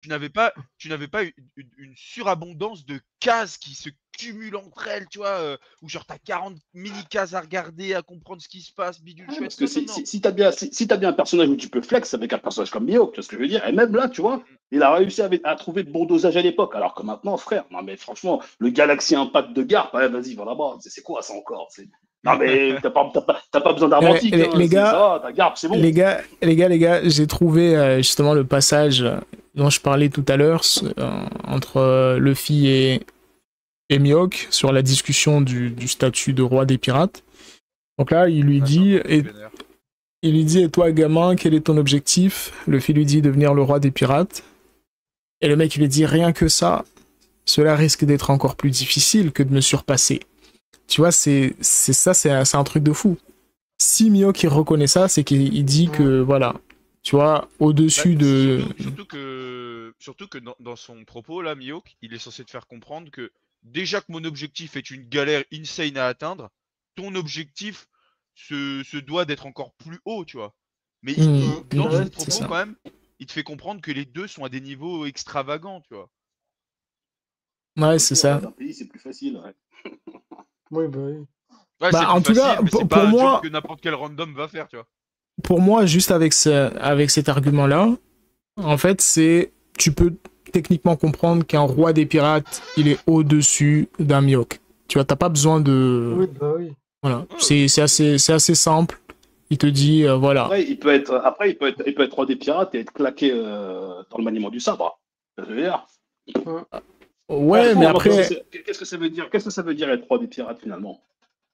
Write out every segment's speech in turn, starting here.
tu n'avais pas une surabondance de cases qui se cumulent entre elles, tu vois, où genre t'as 40 mini-cases à regarder, à comprendre ce qui se passe, bidule Ouais, chouette. parce que Non, non, non. si t'as bien, t'as bien un personnage où tu peux flex avec un personnage comme Mihawk, tu vois ce que je veux dire? Et même là, tu vois, Mm, il a réussi à trouver le bon dosage à l'époque. Alors que maintenant, frère, non mais franchement, le Galaxy Impact de Garp, ouais, vas-y, va là-bas. C'est quoi ça encore? Non mais t'as pas besoin d'armes antiques, hein. Ça Les gars, va, ta Garp, c'est bon. les gars, j'ai trouvé justement le passage dont je parlais tout à l'heure entre Luffy et Mihawk sur la discussion du statut de roi des pirates. Donc là, Ah, c'est encore plus vénère. il lui dit, et toi, gamin, quel est ton objectif? Luffy lui dit devenir le roi des pirates. Et le mec, il lui dit, rien que ça, cela risque d'être encore plus difficile que de me surpasser. Tu vois, c'est un truc de fou. Si Mihawk il reconnaît ça, c'est qu'il dit que, voilà, tu vois, Bah, au-dessus de... surtout que dans son propos, là, Mihawk, il est censé te faire comprendre que déjà que mon objectif est une galère insane à atteindre, ton objectif se doit d'être encore plus haut, tu vois. Mais dans son c'est propos, ça. quand même, il te fait comprendre que les deux sont à des niveaux extravagants, tu vois. Ouais, Ok, c'est à ça. d'un pays, c'est plus facile, ouais. Oui, bah oui. Ouais, c'est Bah, plus en tout cas, facile, mais c'est pas un job que n'importe quel random va faire, tu vois. pour moi, juste avec, avec cet argument-là, en fait, c'est... Tu peux techniquement comprendre qu'un roi des pirates, il est au-dessus d'un Mihawk. Tu vois, t'as pas besoin de... Oui, bah oui. Voilà, Ouais, c'est assez simple. Il te dit, voilà. Il peut être roi des pirates et être claqué dans le maniement du sabre. Ça veut dire. Mm. Ouais, Ouais, mais finalement, après, qu'est-ce que ça veut dire? Qu'est-ce que ça veut dire être roi des pirates finalement?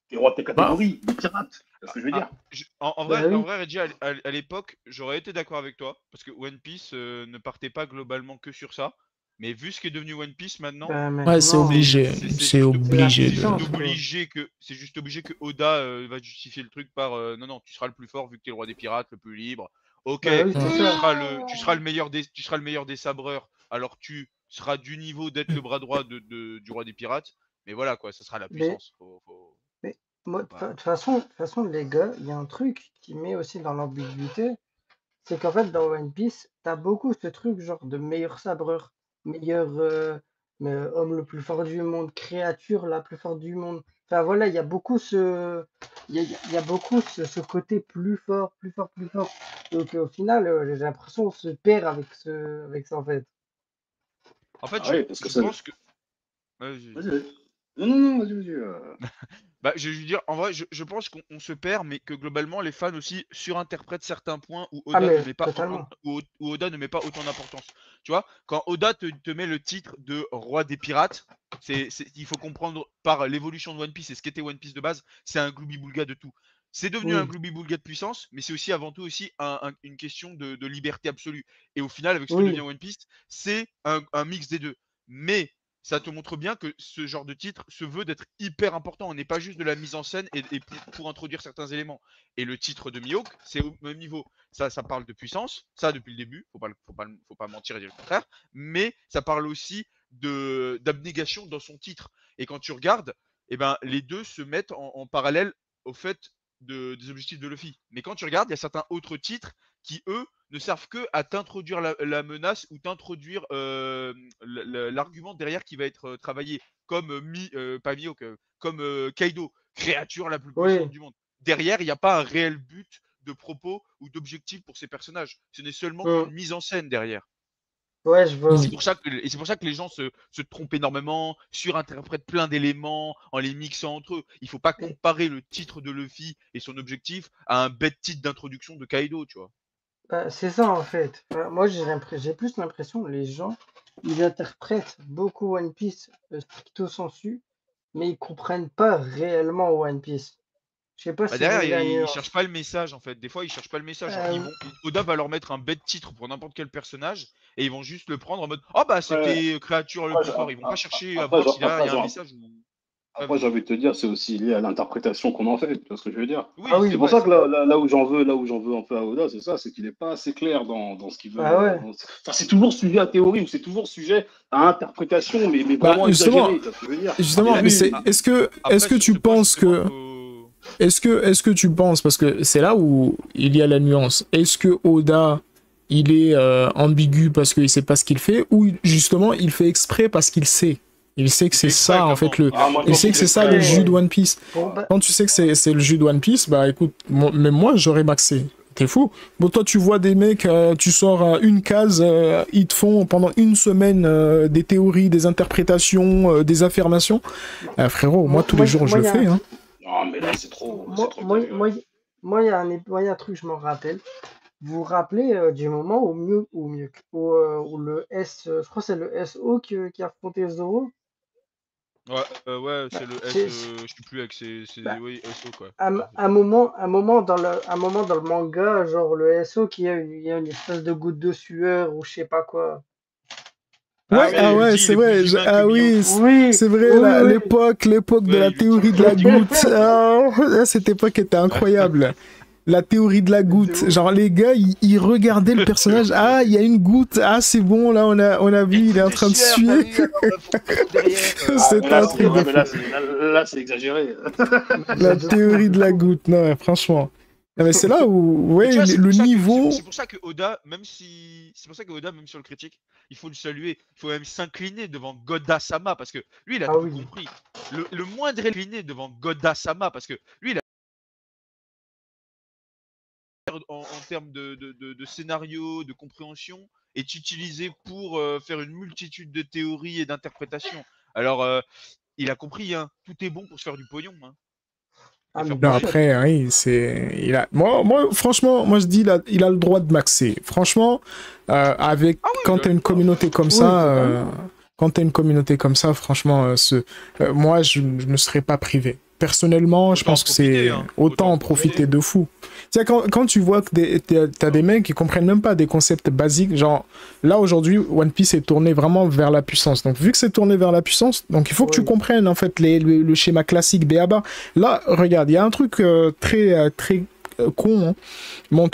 T'es roi de tes bah, catégories, des pirates. C'est ce que je veux Ah, dire. Bah en oui. vrai, Reggie, à l'époque, j'aurais été d'accord avec toi, parce que One Piece ne partait pas globalement que sur ça. Mais vu ce qui est devenu One Piece maintenant, Bah ouais, c'est maintenant, obligé. C'est c'est la obligé c'est de... juste puissance, quoi. obligé que Oda va justifier le truc par non, non, tu seras le plus fort vu que t'es le roi des pirates, le plus libre. Ok, Bah oui, c'est Ouais. ça. tu seras le meilleur tu seras le meilleur des sabreurs, alors tu seras du niveau d'être le bras droit du roi des pirates. Mais voilà quoi, ça sera la Mais, puissance. mais moi, Faut pas- de toute façon, les gars, il y a un truc qui met aussi dans l'ambiguïté, c'est qu'en fait, dans One Piece, t'as beaucoup ce truc genre de meilleur sabreur, meilleur homme le plus fort du monde, créature la plus forte du monde. Enfin voilà, il y a beaucoup il y a beaucoup ce côté plus fort, plus fort, plus fort. Donc au final, j'ai l'impression qu'on se perd avec ça en fait. En fait, Ah oui, parce que je ça. pense que. Vas-y. Vas-y, vas-y. Non, non, non, vas-y, vas-y. Bah, je vais lui dire, en vrai, je pense qu'on se perd, mais que globalement, les fans aussi surinterprètent certains points où Ah Oda ne mais met pas autant, totalement. où Oda ne met pas autant d'importance. Tu vois, quand Oda te met le titre de roi des pirates, il faut comprendre par l'évolution de One Piece et ce qu'était One Piece de base, c'est un gloubi-boulga de tout. C'est devenu un Oui, gloubi-boulga de puissance, mais c'est aussi avant tout aussi une question de liberté absolue. Et au final, avec ce que devient oui, One Piece, c'est un mix des deux. Mais ça te montre bien que ce genre de titre se veut d'être hyper important. On n'est pas juste de la mise en scène et pour introduire certains éléments. Et le titre de Mihawk, c'est au même niveau. Ça parle de puissance, ça depuis le début, faut pas mentir et dire le contraire, mais ça parle aussi d'abnégation dans son titre. Et quand tu regardes, eh ben, les deux se mettent en parallèle au fait des objectifs de Luffy. Mais quand tu regardes, il y a certains autres titres qui, eux, ne servent que à t'introduire la menace ou t'introduire l'argument derrière qui va être travaillé, comme pas Mihawk, comme Kaido, créature la plus puissante oui, du monde. Derrière, il n'y a pas un réel but de propos ou d'objectif pour ces personnages. Ce n'est seulement mm, une mise en scène derrière. ouais, je Et vois. c'est pour ça que les gens se trompent énormément, surinterprètent plein d'éléments en les mixant entre eux. Il faut pas Et, comparer le titre de Luffy et son objectif à un bête titre d'introduction de Kaido, tu vois. bah, c'est ça en fait. Moi, j'ai plus l'impression que les gens, ils interprètent beaucoup One Piece stricto sensu, mais ils comprennent pas réellement One Piece. Je sais pas Bah si vous derrière, voyez la ils cherchent nuance. pas le message en fait. Des fois, ils cherchent pas le message. Genre, Euh, Oda va leur mettre un bête titre pour n'importe quel personnage et ils vont juste le prendre en mode oh bah Après, c'était créature le après, plus fort. Ils vont pas chercher à après, voir si derrière il y a un genre, message ou. Ouais, après, j'ai vas-y. envie de te dire, c'est aussi lié à l'interprétation qu'on en fait. Tu vois ce que je veux dire? ah Oui, oui, c'est C'est pour vrai, ça c'est que vrai. là où j'en veux un peu à Oda, c'est ça, c'est qu'il n'est pas assez clair dans ce qu'il veut. ah ouais. Enfin, c'est toujours sujet à théorie ou c'est toujours sujet à interprétation, mais Bah, vraiment exagéré. Tu vois ce que je veux dire? justement, mais Mais c'est, a- est-ce après, que sur ce tu point, penses justement, que, faut. est-ce que tu penses, parce que c'est là où il y a la nuance, est-ce que Oda il est ambigu parce qu'il sait pas ce qu'il fait, ou justement il fait exprès parce qu'il sait. Il sait que c'est ça, en fait, il sait que c'est ça le jus de One Piece. Quand tu sais que c'est le jus de One Piece, bah écoute, même moi j'aurais maxé. T'es fou. Bon, toi tu vois des mecs, tu sors une case, ils te font pendant une semaine des théories, des interprétations, des affirmations. Frérot, moi tous les jours je le fais. Hein. Non, mais là c'est trop. Moi, il y a un truc, je m'en rappelle. Vous vous rappelez du moment où le je crois que c'est le SO qui a affronté Zoro? Ouais, c'est le S, C'est- je sais plus avec Bah, oui, SO quoi. un moment dans le manga, genre le SO il y a une espèce de goutte de sueur ou je sais pas quoi. Ouais, Ah oui, il dit, c'est il est vrai. plus humain que Ah oui, Mihawk. Oui, c'est vrai, oui. l'époque de Ouais, la il lui théorie dit de la du coup. goutte. Ah, cette époque était incroyable. La théorie de la goutte. ouf. Genre, les gars, ils regardaient le personnage. Ah, il y a une goutte. Ah, c'est bon, là, on a vu, il est en train de suer. C'est un truc de fou. Là, c'est exagéré. La théorie de la goutte. Non, ouais, franchement. Non, mais c'est là où, ouais, Tu vois, c'est le pour ça que- niveau. c'est pour ça que Oda, même sur le critique, il faut le saluer, il faut même s'incliner devant Goda-sama parce que lui, il a Ah tout oui. compris. Le moindre incliné devant Goda-sama parce que lui, il a en termes de scénario, de compréhension, est utilisé pour faire une multitude de théories et d'interprétations. Alors, il a compris, hein, tout est bon pour se faire du pognon. Hein. Ah, mais Faire Non, bien pareil. sûr. après, oui, moi, franchement, moi, je dis, il a le droit de maxer. Franchement, avec, Ah oui, quand il a t'as le une droit. communauté comme Oui, ça, totalement. quand t'as une communauté comme ça, franchement, moi, je ne serais pas privé. Personnellement, je Autant en pense que c'est profiter, hein. autant en profiter de fou. Tu sais, quand tu vois que t'as des mecs qui comprennent même pas des concepts basiques, genre, là, aujourd'hui, One Piece est tourné vraiment vers la puissance. Donc, vu que c'est tourné vers la puissance, donc il faut que tu Oui. comprennes, en fait, le schéma classique BABA. Là, regarde, il y a un truc très con, hein. Mais on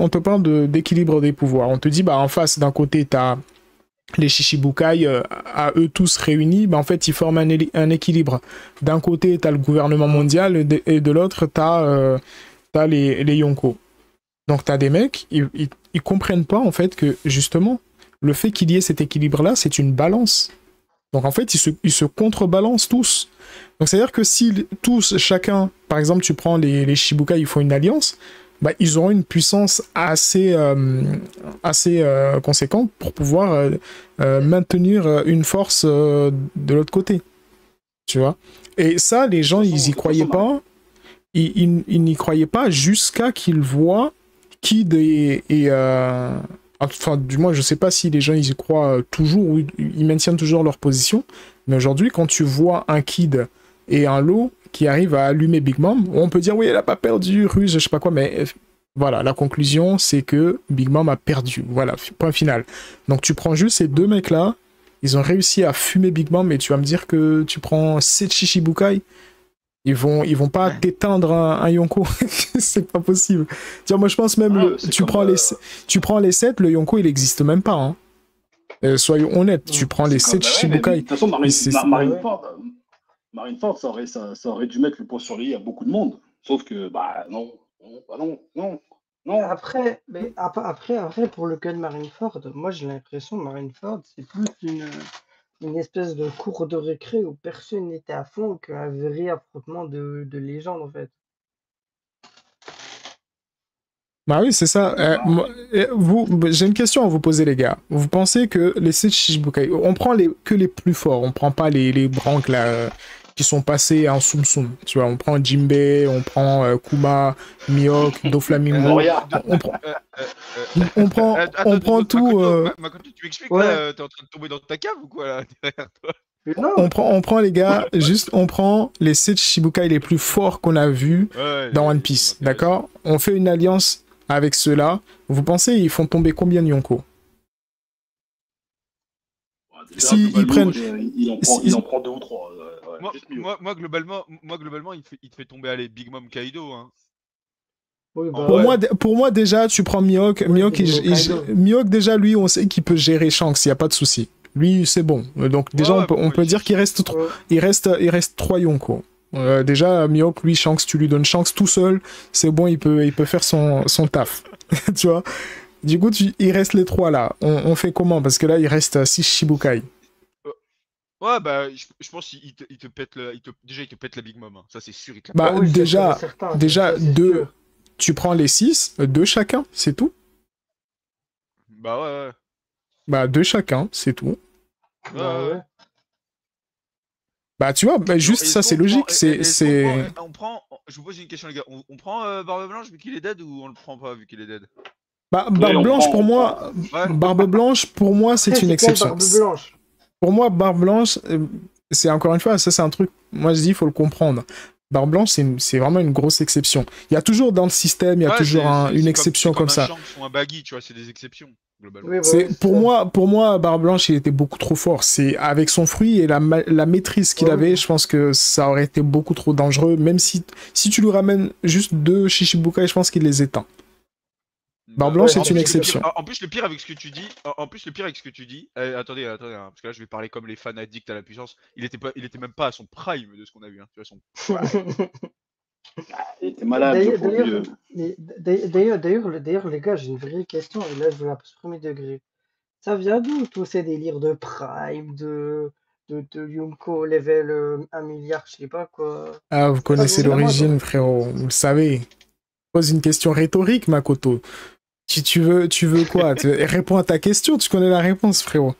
te parle d'équilibre des pouvoirs. On te dit, bah, en face, d'un côté, t'as les Shichibukai, à eux tous réunis, bah, en fait, ils forment un équilibre. D'un côté, t'as le gouvernement mondial, et de l'autre, t'as les Yonko. Donc, t'as des mecs, ils comprennent pas, en fait, que, justement, le fait qu'il y ait cet équilibre-là, c'est une balance. Donc, en fait, ils se contrebalancent tous. Donc, c'est-à-dire que si tous, chacun, par exemple, tu prends les Shichibukai, ils font une alliance, bah, ils auront une puissance assez conséquente pour pouvoir maintenir une force de l'autre côté. Tu vois? Et ça, les gens, ils y croyaient pas. Ils n'y croyaient pas jusqu'à qu'ils voient Kid enfin, du moins, je sais pas si les gens ils y croient toujours ou ils maintiennent toujours leur position. Mais aujourd'hui, quand tu vois un Kid et un Law qui arrivent à allumer Big Mom, on peut dire oui, elle a pas perdu, ruse, je sais pas quoi, mais voilà, la conclusion c'est que Big Mom a perdu. Voilà, point final. Donc tu prends juste ces deux mecs-là, ils ont réussi à fumer Big Mom, et tu vas me dire que tu prends 7 Shichibukai, ils vont pas t'éteindre un Yonko. C'est pas possible. Tiens, moi je pense même, tu prends les 7, le Yonko il existe même pas. Hein. Soyons honnêtes, tu prends les 7 Shichibukai. De toute façon, Marineford, ça aurait dû mettre le poids sur les i à beaucoup de monde. Sauf que, bah non. Après, pour le cas de Marineford, moi j'ai l'impression que Marineford, c'est plus une espèce de cour de récré où personne n'était à fond qu'un vrai affrontement de légende en fait. Bah oui, c'est ça. J'ai une question à vous poser, les gars. Vous pensez que les 7 Shichibukai, on prend que les plus forts, on prend pas les branques là, qui sont passés en Tsum Tsum. Tu vois, on prend Jinbei, on prend Kuma, Mihawk, Doflamingo. On prend tout. Makoto, tu m'expliques Ouais. là, t'es en train de tomber dans ta cave ou quoi là derrière toi? Non, On prend les gars, juste on prend les 7 Shichibukai les plus forts qu'on a vus dans One Piece, d'accord? On fait une alliance avec ceux-là. Vous pensez ils font tomber combien de Yonko? Si ils prennent, il en prend 2 ou 3. Moi, globalement, il te fait tomber Big Mom Kaido. Hein. oui, bah, pour moi, déjà, tu prends Mihawk. Mihawk, déjà, lui, on sait qu'il peut gérer Shanks, il n'y a pas de souci. Lui, c'est bon. Donc, déjà, on peut dire qu'il reste 3 Yonko. Déjà, Mihawk, lui, Shanks, tu lui donnes Shanks tout seul, c'est bon, il peut faire son taf. Tu vois? Du coup, il reste les 3 là. On fait comment? Parce que là, il reste 6 Shibukai. Ouais, bah, je pense qu'il te pète déjà, il te pète la Big Mom. Hein. Ça, c'est sûr, il te la Bah, Ah oui, c'est sûr et déjà, certain, déjà ça, c'est 2, sûr. tu prends les 6, 2 chacun, c'est tout. Bah, ouais. Bah, 2 chacun, c'est tout. Bah ouais. Bah, tu vois, bah, juste Est-ce ça, c'est qu'on prend- logique. est-ce C'est... qu'on prend, je vous pose une question, les gars. On prend Barbe Blanche vu qu'il est dead ou on le prend pas vu qu'il est dead? Bah, Oui, Barbe on Blanche, prend, pour on moi, Ouais. Barbe Blanche, pour moi, Après, c'est une c'est quelle exception. Barbe Blanche? Pour moi, Barbe Blanche, c'est encore une fois, ça, c'est un truc, moi, je dis, il faut le comprendre. Barbe Blanche, c'est vraiment une grosse exception. Il y a toujours dans le système, il y a Ouais, toujours une c'est exception comme un ça. Shanks ou un Baggy, tu vois, c'est des exceptions, globalement. Oui, bah C'est oui, c'est ça. pour moi, Barbe Blanche, il était beaucoup trop fort. C'est avec son fruit et la maîtrise qu'il Ah oui. avait, je pense que ça aurait été beaucoup trop dangereux. Même si tu lui ramènes juste 2 Shichibukai, je pense qu'il les éteint. Barbe Blanche, Ouais, c'est une en plus, exception. En plus, le pire avec ce que tu dis, attendez, hein, parce que là, je vais parler comme les fans addicts à la puissance. Il était même pas à son prime de ce qu'on a vu, hein, tu vois, son prime. Il était malade, le pauvre vieux. D'ailleurs, les gars, j'ai une vraie question, et là, je vous la pose premier degré. Ça vient d'où tous ces délires de Prime, de Yumko level 1 milliard, je sais pas quoi. Ah, vous Ça vient connaissez de moi, l'origine, frérot. Vous le savez. Pose une question rhétorique, Makoto. Tu veux quoi? Réponds à ta question, tu connais la réponse, frérot.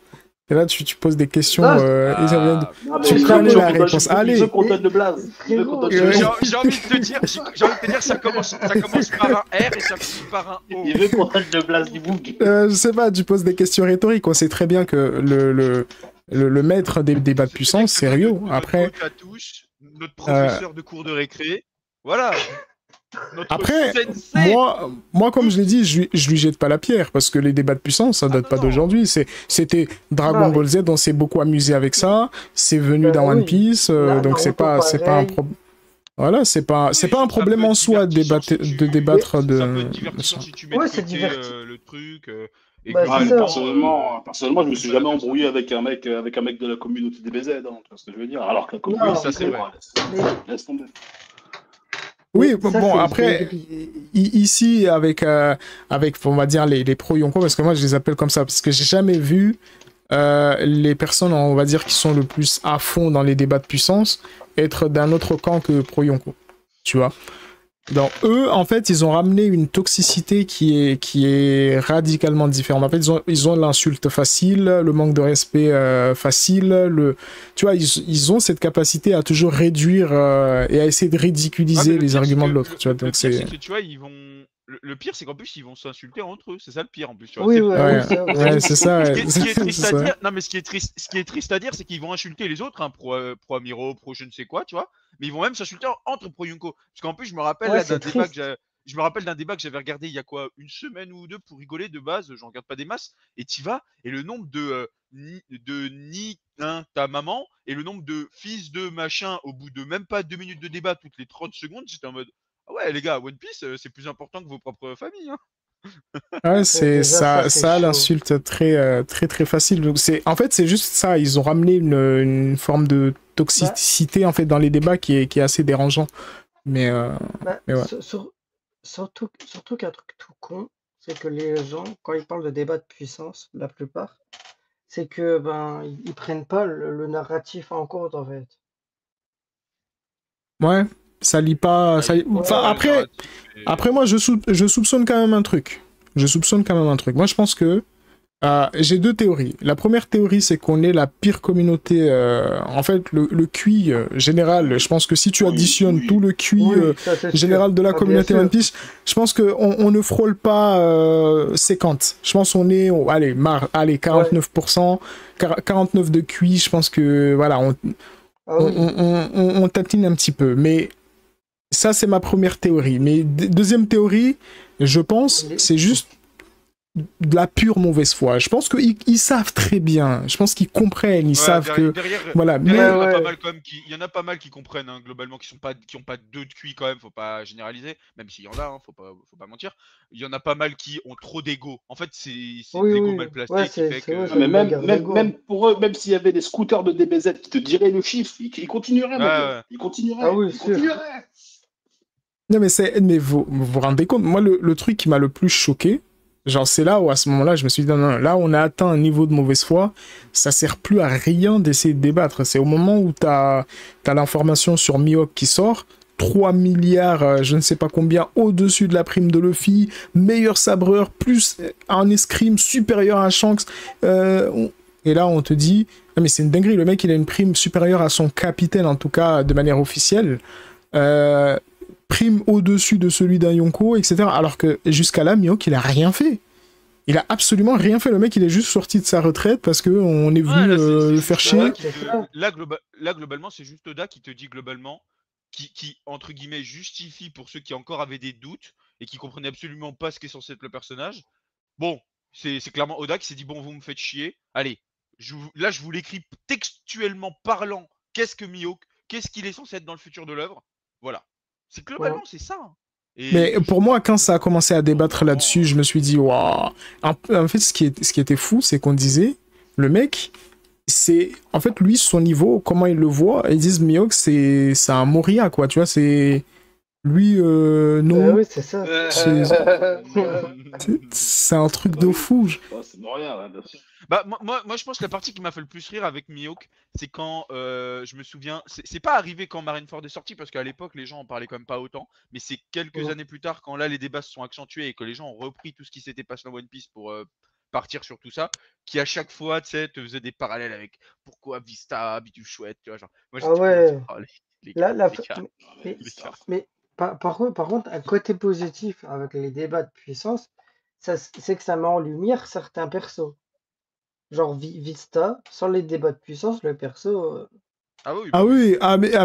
Et là, tu poses des questions. Non, et ça vient de- Ah, Tu mais connais frérot, la réponse. Il Allez. veut qu'on donne le blaze. Il veut qu'on donne le J'ai blaze. j'ai envie de te dire, ça commence par un R et ça finit par un O. Il veut qu'on donne le blaze du boug. Je sais pas, tu poses des questions rhétoriques. On sait très bien que le maître des débats de puissance, c'est Ryo. Après, Notre professeur de cours de récré, voilà. Notre après sensei. moi, comme je l'ai dit, je lui jette pas la pierre parce que les débats de puissance, ça date pas non. d'aujourd'hui. C'était Dragon Non, Ball Z, on s'est beaucoup amusé avec ça. C'est venu dans One oui. Piece, donc c'est pas un pareil. problème. Voilà, c'est pas un Ça problème peut être en soi de divertissant débattre Ça peut de être divertissant ça. si tu mets Ouais, de c'est côté diverti- le truc. Et Bah, que c'est Ouais, ça. personnellement, je me suis pas la jamais personne. embrouillé avec un mec de la communauté des BZ, hein, tu vois ce que je veux dire. Alors que la Non, communauté, ça, c'est vrai. Mais- laisse tomber. Oui, ça, bon, c'est une après, dinguerie. ici, avec, on va dire, les pro-Yonko, parce que moi, je les appelle comme ça, parce que j'ai jamais vu les personnes, on va dire, qui sont le plus à fond dans les débats de puissance, être d'un autre camp que pro-Yonko, tu vois. Donc, eux, en fait, ils ont ramené une toxicité qui est radicalement différente. En fait, ils ont l'insulte facile, le manque de respect facile, tu vois, ils ont cette capacité à toujours réduire et à essayer de ridiculiser les arguments de l'autre, tu vois. Donc, c'est que tu vois, ils vont. Le pire, c'est qu'en plus, ils vont s'insulter entre eux. C'est ça le pire, en plus. Tu vois. Oui, C'est- ouais, Ouais, oui, ouais, c'est ça. Ce Ouais. qui est C'est triste à ça. dire, non mais ce qui est triste à dire, c'est qu'ils vont insulter les autres, hein, pro Amiro, pro je ne sais quoi, tu vois. Mais ils vont même s'insulter entre pro Yunko. Parce qu'en plus, je me rappelle Ouais, là c'est d'un débat triste. je me rappelle d'un débat que j'avais regardé il y a quoi, une semaine ou deux pour rigoler de base. J'en regarde pas des masses. Et t'y vas et le nombre ni ta maman et le nombre de fils de machin au bout de même pas 2 minutes de débat toutes les 30 secondes, j'étais en mode ah ouais les gars, One Piece c'est plus important que vos propres familles. Hein. Ouais, Déjà, ça, c'est ça chaud. l'insulte très très facile. Donc en fait, c'est juste ça. Ils ont ramené une forme de toxicité en fait dans les débats qui est assez dérangeant. Mais Bah, ouais. surtout qu'un truc tout con, c'est que les gens, quand ils parlent de débat de puissance, la plupart, c'est que ils prennent pas le narratif en compte en fait. Ouais, ça lit pas. Enfin, Ouais. après moi, je soupçonne quand même un truc. Moi, je pense que j'ai 2 théories. La première théorie, c'est qu'on est la pire communauté. En fait, le QI général, je pense que si tu additionnes tout le QI Ça, c'est général sûr. de la Ah, bien communauté sûr. One Piece, je pense qu'on ne frôle pas 50. Je pense qu'on est, allez, 49%, 49 de QI, je pense que, voilà, Ah oui. on tatine un petit peu. Mais ça, c'est ma première théorie. Mais deuxième théorie, je pense, c'est juste de la pure mauvaise foi. Je pense qu'ils savent très bien. Je pense qu'ils comprennent. Ils savent que. Voilà. Il y en a Ouais. pas mal quand même il y en a pas mal qui comprennent hein, globalement, qui ont pas deux de QI quand même. Faut pas généraliser, même s'il y en a. Hein, faut pas mentir. Il y en a pas mal qui ont trop d'ego. En fait, c'est Oui, l'ego oui. mal placé Ouais, qui fait que. ouais, Non, c'est mais une bagarre d'ego. même pour eux, même s'il y avait des scooters de DBZ qui te diraient le chiffre, ils continueraient, mon gars. Ils continueraient. Ah oui, ils sûr. continueraient. Non, mais vous vous rendez compte, moi, le truc qui m'a le plus choqué, Genre, c'est là où, à ce moment-là, je me suis dit, non, non, là, on a atteint un niveau de mauvaise foi. Ça sert plus à rien d'essayer de débattre. C'est au moment où t'as l'information sur Mihawk qui sort, 3 milliards, je ne sais pas combien, au-dessus de la prime de Luffy, meilleur sabreur, plus un escrime supérieur à Shanks. Et là, on te dit, ah, mais c'est une dinguerie, le mec, il a une prime supérieure à son capitaine, en tout cas, de manière officielle. Prime au-dessus de celui d'un Yonko, etc. Alors que jusqu'à là, Mihawk, il a rien fait. Il a absolument rien fait. Le mec, il est juste sorti de sa retraite parce qu'on est venu le faire chier. Là, globalement, c'est juste Oda qui te dit globalement, qui entre guillemets, justifie pour ceux qui encore avaient des doutes et qui comprenaient absolument pas ce qu'est censé être le personnage. Bon, c'est clairement Oda qui s'est dit, bon, vous me faites chier. Allez, là, je vous l'écris textuellement parlant. Qu'est-ce que Mihawk? Qu'est-ce qu'il est censé être dans le futur de l'œuvre? Voilà. C'est globalement, c'est ça. Hein. Mais pour moi, quand ça a commencé à débattre là-dessus, je me suis dit, waouh. En fait, ce qui était fou, c'est qu'on disait, le mec, c'est. En fait, lui, son niveau, comment il le voit, ils disent, Mihawk, c'est un Moria, quoi, tu vois, c'est. Lui, non. Oui, c'est ça. C'est un truc de fou. C'est Moria, bien sûr. Bah, moi, je pense que la partie qui m'a fait le plus rire avec Mihawk, c'est quand, je me souviens, c'est pas arrivé quand Marineford est sorti, parce qu'à l'époque, les gens en parlaient quand même pas autant, mais c'est quelques années plus tard, quand là, les débats se sont accentués et que les gens ont repris tout ce qui s'était passé dans One Piece pour partir sur tout ça, qui à chaque fois, tu sais, te faisait des parallèles avec pourquoi Vista, Habitu Chouette, tu vois, genre. Moi, Ah ouais. Les Là, gars. mais par contre, un côté positif avec les débats de puissance, c'est que ça met en lumière certains persos. Genre Vista, sans les débats de puissance, le perso. Ah oui, ah oui,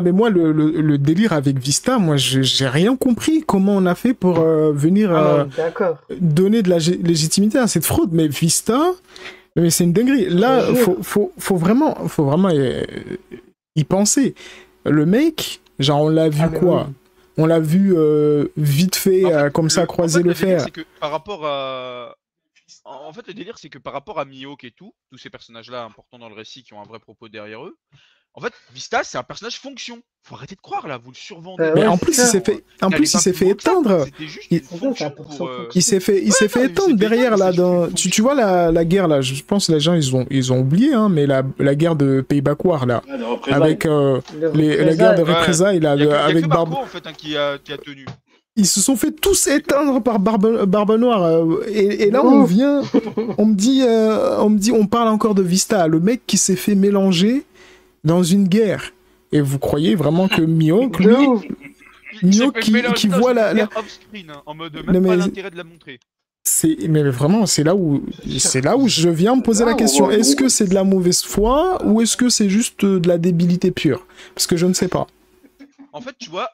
mais moi, le délire avec Vista, moi, j'ai rien compris comment on a fait pour venir donner de la légitimité à cette fraude. Mais Vista, mais c'est une dinguerie. Là, faut vraiment y penser. Le mec, genre, on l'a vu quoi? Oui. On l'a vu vite fait, en fait, comme ça, croiser le fer. C'est que par rapport à... En fait, le délire, c'est que par rapport à Mihawk et tout, tous ces personnages-là importants dans le récit qui ont un vrai propos derrière eux, en fait, Vista, c'est un personnage fonction. Faut arrêter de croire, là, vous le survendez. Mais en plus, il s'est fait éteindre. Il s'est fait éteindre derrière, là. Tu vois la guerre, là. Je pense que les gens, ils ont oublié, hein, mais la guerre de Pays-Bas, là. Avec la guerre de représailles, là, avec Barbe. En fait, qui a tenu. Ils se sont fait tous éteindre par Barbe Noire. Et là, on vient, on me dit, on parle encore de Vista, le mec qui s'est fait mélanger dans une guerre. Et vous croyez vraiment que Mihawk, lui, Mihawk qui voit la off-screen, hein, en mode même pas l'intérêt de la montrer. Mais vraiment, c'est là où je viens me poser la question. Est-ce que c'est de la mauvaise foi ou est-ce que c'est juste de la débilité pure? Parce que je ne sais pas. En fait, tu vois,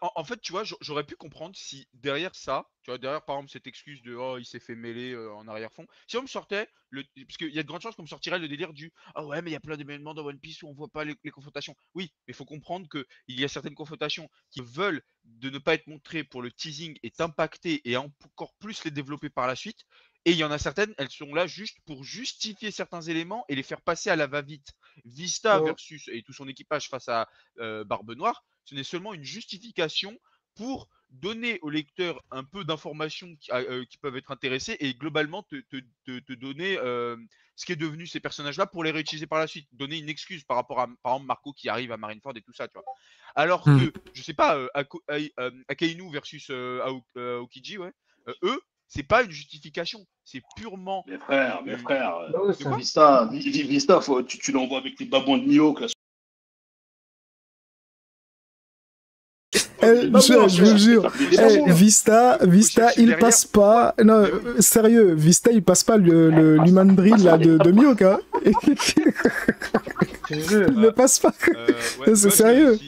j'aurais pu comprendre si derrière ça, tu vois, derrière par exemple cette excuse de oh il s'est fait mêler en arrière-fond, si on me sortait parce qu'il y a de grandes chances qu'on me sortirait le délire du ah ouais mais il y a plein d'événements dans One Piece où on voit pas les confrontations. Oui, mais il faut comprendre que il y a certaines confrontations qui veulent de ne pas être montrées pour le teasing et t'impacter et encore plus les développer par la suite. Et il y en a certaines, elles sont là juste pour justifier certains éléments et les faire passer à la va-vite. Vista versus et tout son équipage face à Barbe Noire, ce n'est seulement une justification pour donner au lecteur un peu d'informations qui peuvent être intéressés et globalement te donner ce qui est devenu ces personnages-là pour les réutiliser par la suite. Donner une excuse par rapport à, par exemple, Marco qui arrive à Marineford et tout ça, tu vois. Alors que, je sais pas, Akainu versus Aokiji, ouais, eux, c'est pas une justification, c'est purement... Mes frères, Vista, tu l'envoies avec les babons de Mihawk, là. Je vous jure, Vista, il passe pas. Non, sérieux, Vista, il passe pas l'human drill là de Mihawk. Hein. Il ne passe pas. C'est sérieux.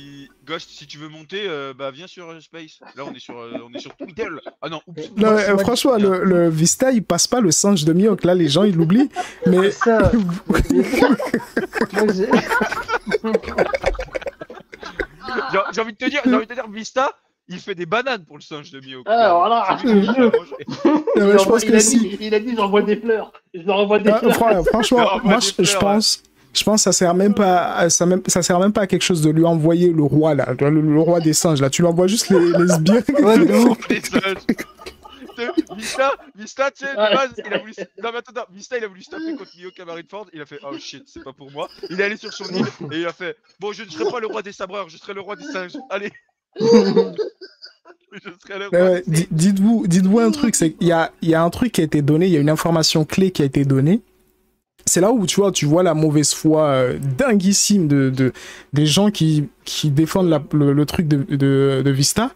Ghost, si tu veux monter, viens sur Space. Là, on est sur Twitter. Ah non. Non, franchement, le Vista, il passe pas le singe de Mihawk. Là, les gens, ils l'oublient. Mais ça. J'ai envie de te dire, Vista, il fait des bananes pour le singe de Mihawk. Ah, voilà. Je pense que si. Il a dit j'envoie des fleurs. Je leur envoie des fleurs. Franchement, moi, je pense que ça sert même pas, ça sert même pas à quelque chose de lui envoyer le roi là, le roi des singes là. Tu lui envoies juste les sbires. Vista, tu sais, de Ouais. base, il a voulu. Non, mais attends, Vista, il a voulu se taper contre Mihawk à Marineford. Il a fait, oh shit, c'est pas pour moi. Il est allé sur son île et il a fait, bon, je ne serai pas le roi des sabreurs, je serai le roi des singes. Allez, je serai le roi des singes. Dites-vous un truc, c'est qu'il y a un truc qui a été donné, il y a une information clé qui a été donnée. C'est là où tu vois la mauvaise foi dinguissime des gens qui défendent le truc de Vista.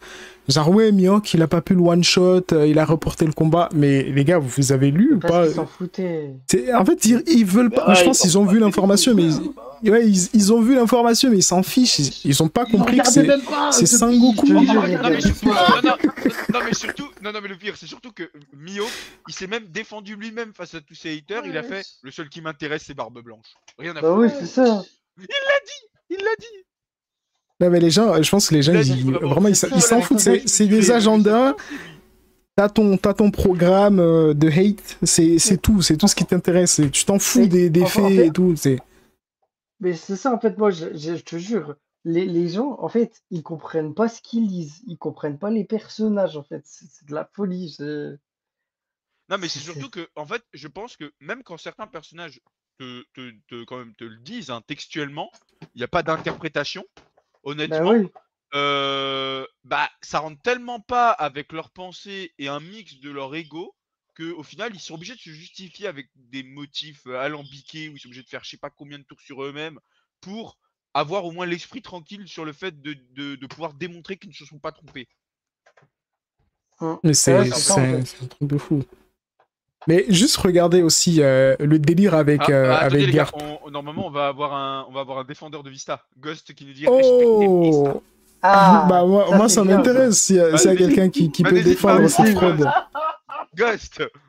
Genre, ouais, Mihawk, il a pas pu le one-shot, il a reporté le combat. Mais les gars, vous avez lu ou Parce pas? qu'ils s'en foutaient. En fait, ils veulent pas. Ouais, Je pense qu'ils ont vu l'information, mais ouais. ils ont vu l'information, mais ils s'en fichent. Ils ont pas compris que c'est Sengoku. Je te jure, Non, mais surtout, regarde. non, mais le pire, c'est surtout que Mihawk, il s'est même défendu lui-même face à tous ses haters. Il a fait, le seul qui m'intéresse, c'est Barbe Blanche. Rien à Bah foutre. oui, c'est ça. Il l'a dit. Non, mais les gens, je pense que les gens, vraiment, ils s'en foutent. C'est des agendas. T'as ton programme de hate, c'est tout ce qui t'intéresse. Tu t'en fous des faits et tout. Mais c'est ça, en fait, moi, je te jure, les gens, en fait, ils comprennent pas ce qu'ils lisent, ils comprennent pas les personnages, en fait, c'est de la folie. Non, mais c'est surtout que, en fait, je pense que même quand certains personnages quand même te le disent hein, textuellement, il n'y a pas d'interprétation. Bah Honnêtement, oui, ça rentre tellement pas avec leurs pensées et un mix de leur ego qu'au final, ils sont obligés de se justifier avec des motifs alambiqués où ils sont obligés de faire je sais pas combien de tours sur eux-mêmes pour avoir au moins l'esprit tranquille sur le fait de pouvoir démontrer qu'ils ne se sont pas trompés. Mais c'est Ouais, c'est ça, en un truc de fou. Mais juste regardez aussi le délire avec Attendez, les gars, Garp. normalement, on va avoir un défendeur de Vista. Ghost qui nous dit Oh respectez Ah, bah moi c'est ça bien, m'intéresse s'il y a Vas-y. quelqu'un qui peut N'hésite défendre pas, cette aussi. fraude.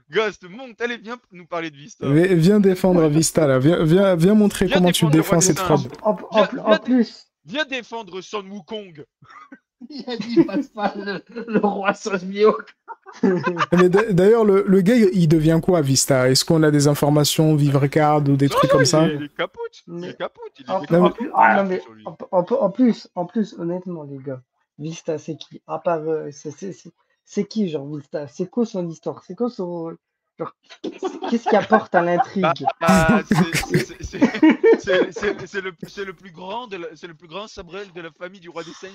Ghost, monte, allez, viens nous parler de Vista. Viens défendre Vista là, viens montrer Viens comment tu défendre le roi défends des cette singes. fraude. En plus, Viens défendre Son Wukong. Il a dit passe pas le roi singe Mihawk. Mais d'ailleurs le gars il devient quoi Vista? Est-ce qu'on a des informations, vivre card ou des trucs comme ça? Il est capote. Il Mais- est capote. Il en, est Non, en mais- plus, Ah, non, mais sur lui. en plus, honnêtement, les gars, Vista, c'est qui? À part, c'est qui, genre, Vista? C'est quoi son histoire? C'est quoi son. Genre, qu'est-ce qui apporte à l'intrigue? C'est le plus grand c'est le plus grand sabrel de la famille du roi des singes.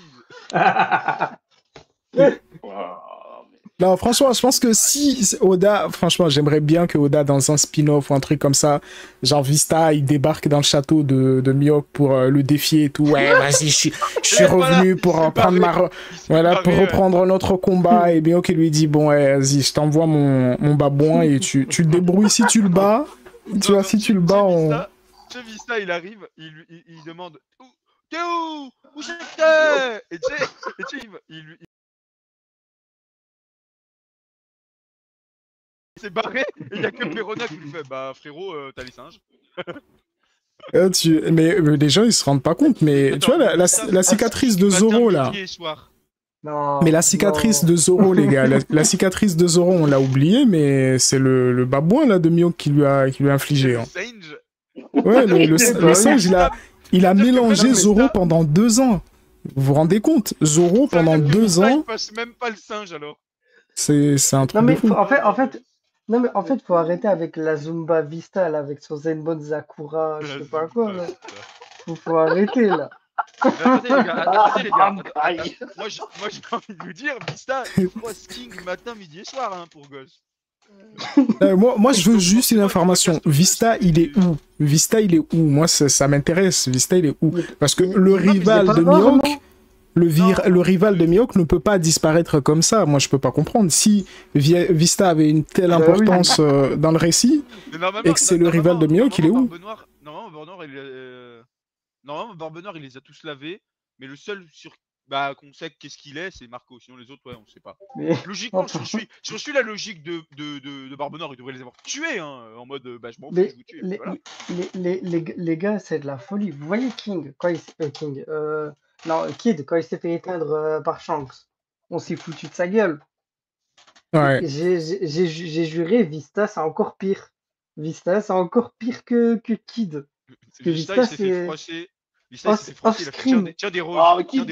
Non, franchement, je pense que si Oda, franchement, j'aimerais bien que Oda, dans un spin-off ou un truc comme ça, genre Vista, il débarque dans le château de Mihawk pour le défier et tout. Ouais, vas-y, je suis revenu pour prendre pour reprendre notre combat. Et Mihawk, il lui dit, bon, ouais, vas-y, je t'envoie mon babouin et tu le débrouilles si tu le bats. Tu vois, si tu le bats, on... Chez Vista, il arrive, il demande t'es où? Où c'est que t'es? Et tu sais, il s'est barré et il n'y a que Perona qui lui fait bah frérot, t'as les singes. Mais les gens, ils se rendent pas compte. Mais tu vois, la cicatrice de Zoro, là. Non, Mais la cicatrice de Zoro, les gars, la cicatrice de Zoro, on l'a oublié, mais c'est le babouin là de Mihawk qui lui a infligé. Hein. Ouais, le singe, il a mélangé Zoro pendant 2 ans. Vous vous rendez compte? Zoro pendant 2 ans. Il passe même pas le singe alors. C'est un truc non, mais de fou. en fait, faut arrêter avec la Zumba Vista, là, avec son Zenbon Sakura, je sais pas quoi, là. Faut arrêter, là. Attendez, les gars. Moi, j'ai envie de vous dire, Vista, il croise King matin, midi et soir hein, pour gosse. Moi, je veux juste une information. Vista, il est où? Vista, il est où? Moi, ça m'intéresse. Vista, il est où? Parce que le rival de Mihawk, le rival de Mihawk ne peut pas disparaître comme ça. Moi, je peux pas comprendre. Si Vista avait une telle importance dans le récit, et que c'est le rival de Mihawk, il est où? Normalement, Barbe Noire, il les a tous lavés, mais le seul qu'on sait qu'est-ce qu'il est, c'est Marco. Sinon, les autres, ouais, on sait pas. Mais... Logiquement, si je suis la logique de Barbe Noire, il devrait les avoir tués, hein, en mode, je m'en fous, je vous tue. Voilà. Les gars, c'est de la folie. Vous voyez King, quand Kid, quand il s'est fait éteindre par Shanks, on s'est foutu de sa gueule. Ouais. J'ai juré, Vista, c'est encore pire. Vista, c'est encore pire que Kid. Parce que Vista, il s'est fait froisser. Vista, il s'est fait froisser, il a fait tiens des roses. Ah, mais Kid,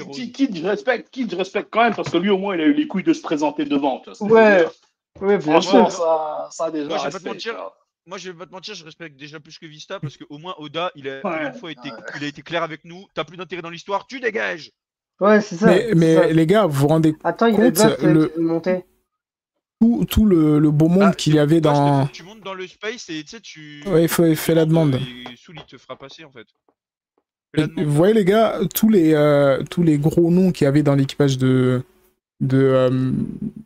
je respecte quand même, parce que lui, au moins, il a eu les couilles de se présenter devant. Ouais. Oui, bien Franchement, sûr. ça a déjà Moi, je vais pas te respect, tu mentir. vois. Moi, je vais pas te mentir, je respecte déjà plus que Vista parce qu'au moins Oda, il a pour Ouais. une fois il a été clair avec nous. T'as plus d'intérêt dans l'histoire, tu dégages. Ouais, c'est ça, c'est Mais ça. les gars, vous vous rendez Attends, il y a compte Ghost qui veut monter. tout le beau monde Ah, qu'il y avait Ghost, faut dans... que tu montes dans le space et tu sais, Ouais, il tu fait la demandes demande. et Soul il te fera passer en fait. Fais la Vous demande. voyez les gars, tous les gros noms qu'il y avait dans l'équipage de, euh,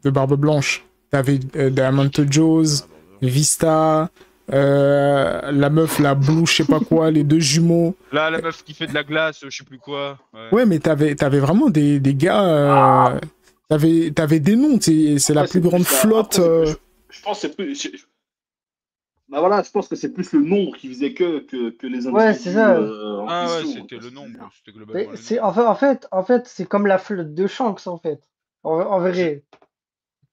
de Barbe Blanche. T'avais Diamante Joes, Vista, la meuf, la Blue, je sais pas quoi, les deux jumeaux. Là, la meuf qui fait de la glace, je sais plus quoi. Ouais. Ouais, mais t'avais vraiment des gars. T'avais des noms, c'est la Après, plus c'est grande plus la- flotte. après, c'est plus- je pense que c'est plus. Bah voilà, je pense que c'est plus le nombre qui faisait que les Ouais, c'est individus ça. en Ah ouais, question. c'était Tu vois le ce que je veux nombre, dire. c'était Mais globalement le c'est nombre. en fait, c'est comme la flotte de Shanks en fait. En Je- vrai.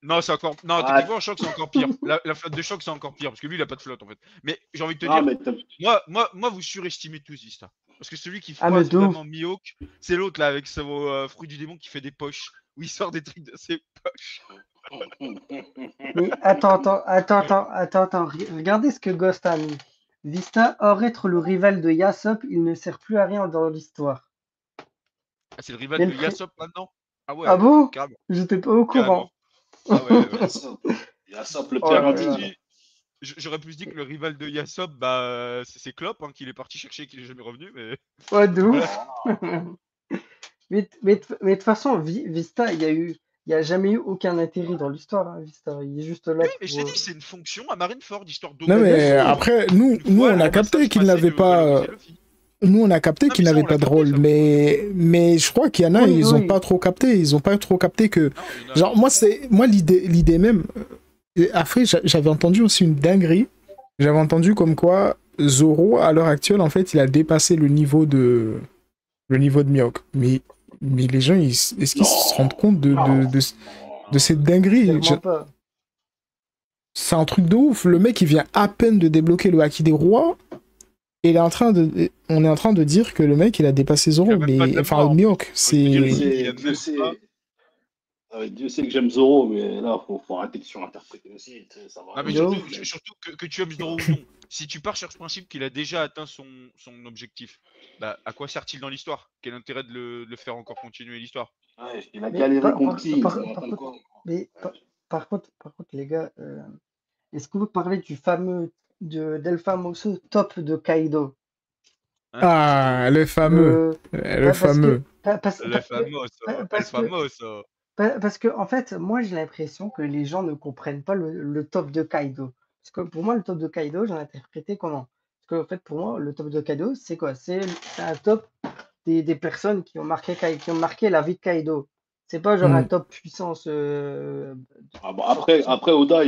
Non, c'est encore. Non, Ouais. techniquement, Choc, c'est encore pire. La flotte de Choc, c'est encore pire parce que lui, il a pas de flotte en fait. Mais j'ai envie de te Non, dire, mais moi, vous surestimez tous Vista. Parce que celui qui Ah mais froisse de ouf. vraiment Mihawk, c'est l'autre là avec son fruit du démon qui fait des poches. Où il sort des trucs de ses poches. Mais attends. Regardez ce que Ghost a mis. Vista, hors être le rival de Yasop, il ne sert plus à rien dans l'histoire. Ah, c'est le rival Mais de Yasop maintenant? Ah Ah ouais, bon? carrément, J'étais pas au carrément. courant. Ah ouais, ouais. Il y a ça, le Oh père J'aurais là plus là. indigne. dit, j'aurais plus dit que le rival de Yasop, bah, c'est Klopp, hein, qu'il est parti chercher et qu'il est jamais revenu, mais Ouais, de voilà. ouf. Mais de toute façon, Vista, il y a jamais eu aucun intérêt dans l'histoire, hein, Vista. Il est juste là Oui, mais je pour. t'ai dit, c'est une fonction à Marineford, histoire Non, Mais bien mais sûr. après, une nous fois on a le capté message qu'il passé n'avait de pas. valoriser Luffy. Nous, on a capté Non, mais qu'il ça, n'avait on l'a pas de capté, rôle, ça, oui. mais je crois qu'il y en a, Oui, ils ont oui. pas trop capté. Ils ont pas trop capté que. Non, il y en a, Genre, moi l'idée même. Après, j'avais entendu aussi une dinguerie. J'avais entendu comme quoi Zoro, à l'heure actuelle, en fait, il a dépassé le niveau de Mihawk. Mais les gens, est-ce qu'ils se rendent Non, compte non, de cette dinguerie? Clairement pas. C'est un truc de ouf. Le mec, il vient à peine de débloquer le Haki des rois. Et on est en train de dire que le mec, il a dépassé il Zoro. a même pas de Mais, enfin, mémoire en plus. Mihawk, J'ai envie de te dire, c'est. il a Dieu même sait, pas. Dieu sait que j'aime Zoro, mais là, faut arrêter de surinterpréter aussi. Tu sais, ça va Non, mais aller De vite. surtout, ouf. surtout que tu aimes Zoro ou non. Si tu pars sur ce principe qu'il a déjà atteint son objectif, bah, à quoi sert-il dans l'histoire? Quel intérêt de le faire encore continuer l'histoire? Ouais, il a Mais galéré contre qui? Il va par attendre contre, quoi? mais par contre, les gars, est-ce que vous parlez du fameux del famoso top de Kaido? Hein? Ah, le fameux. Le Le Parce que fameux. Le famoso, el parce que famoso. parce que en fait, moi j'ai l'impression que les gens ne comprennent pas le top de Kaido. Parce que pour moi, le top de Kaido, j'en ai interprété comment? Parce qu'en fait, pour moi, le top de Kaido, c'est quoi? C'est un top des personnes qui ont marqué la vie de Kaido. C'est pas genre un Hmm. top puissance, Ah bon, genre après, puissance. après Oda,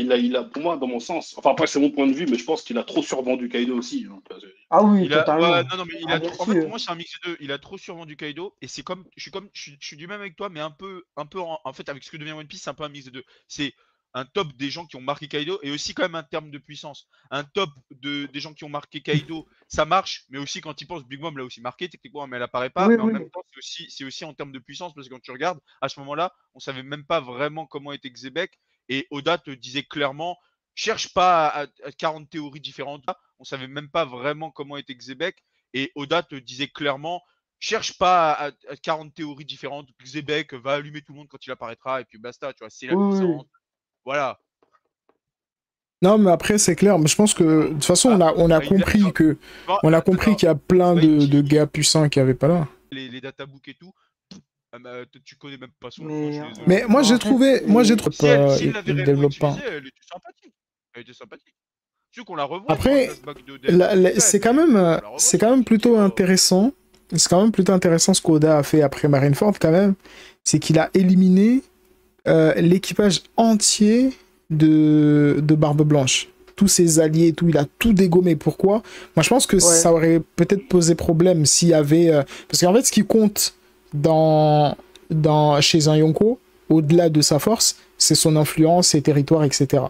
pour moi, dans mon sens, enfin après c'est mon point de vue, mais je pense qu'il a trop survendu Kaido aussi, hein. Ah oui, Il a, ouais, totalement. non, non, mais il Ah a bien trop. En fait, pour sûr. moi, c'est un mix des deux. Il a trop survendu Kaido, et c'est je suis du même avec toi, mais un peu en fait, avec ce que devient One Piece, c'est un peu un mix des deux. C'est un top des gens qui ont marqué Kaido, et aussi quand même un terme de puissance. Un top des gens qui ont marqué Kaido, ça marche, mais aussi quand il pense, Big Mom l'a aussi marqué, techniquement, mais elle apparaît pas. Oui, Mais en même oui. temps, c'est aussi en termes de puissance, parce que quand tu regardes, à ce moment-là, on savait même pas vraiment comment était Xebec, et Oda te disait clairement, cherche pas à 40 théories différentes. On savait même pas vraiment comment était Xebec. Et Oda te disait clairement, cherche pas à 40 théories différentes. Xebec va allumer tout le monde quand il apparaîtra. Et puis basta, tu vois, c'est la Oui, oui. puissance. Voilà. Non, mais après, c'est clair. Mais je pense que, de toute façon, Ah, on a bah, compris que. On a compris qu'il y a plein bah, de gars puissants qui avaient pas là. les databooks et tout. Tu connais même pas son nom, je Mais suis désolé. Mais moi, en fait, j'ai trouvé Si elle l'avait il réellement développe pas. utilisée, elle était sympathique. Elle était sympathique. Surtout qu'on la revoit dans un Après, flashback de DL. c'est quand même plutôt intéressant. C'est quand même plutôt intéressant ce qu'Oda a fait après Marineford, quand même. C'est qu'il a éliminé l'équipage entier de Barbe Blanche. Tous ses alliés et tout, il a tout dégommé. Pourquoi? Moi, je pense que ouais. ça aurait peut-être posé problème s'il y avait... Parce qu'en fait, ce qui compte chez un Yonko, au-delà de sa force, c'est son influence, ses territoires, etc.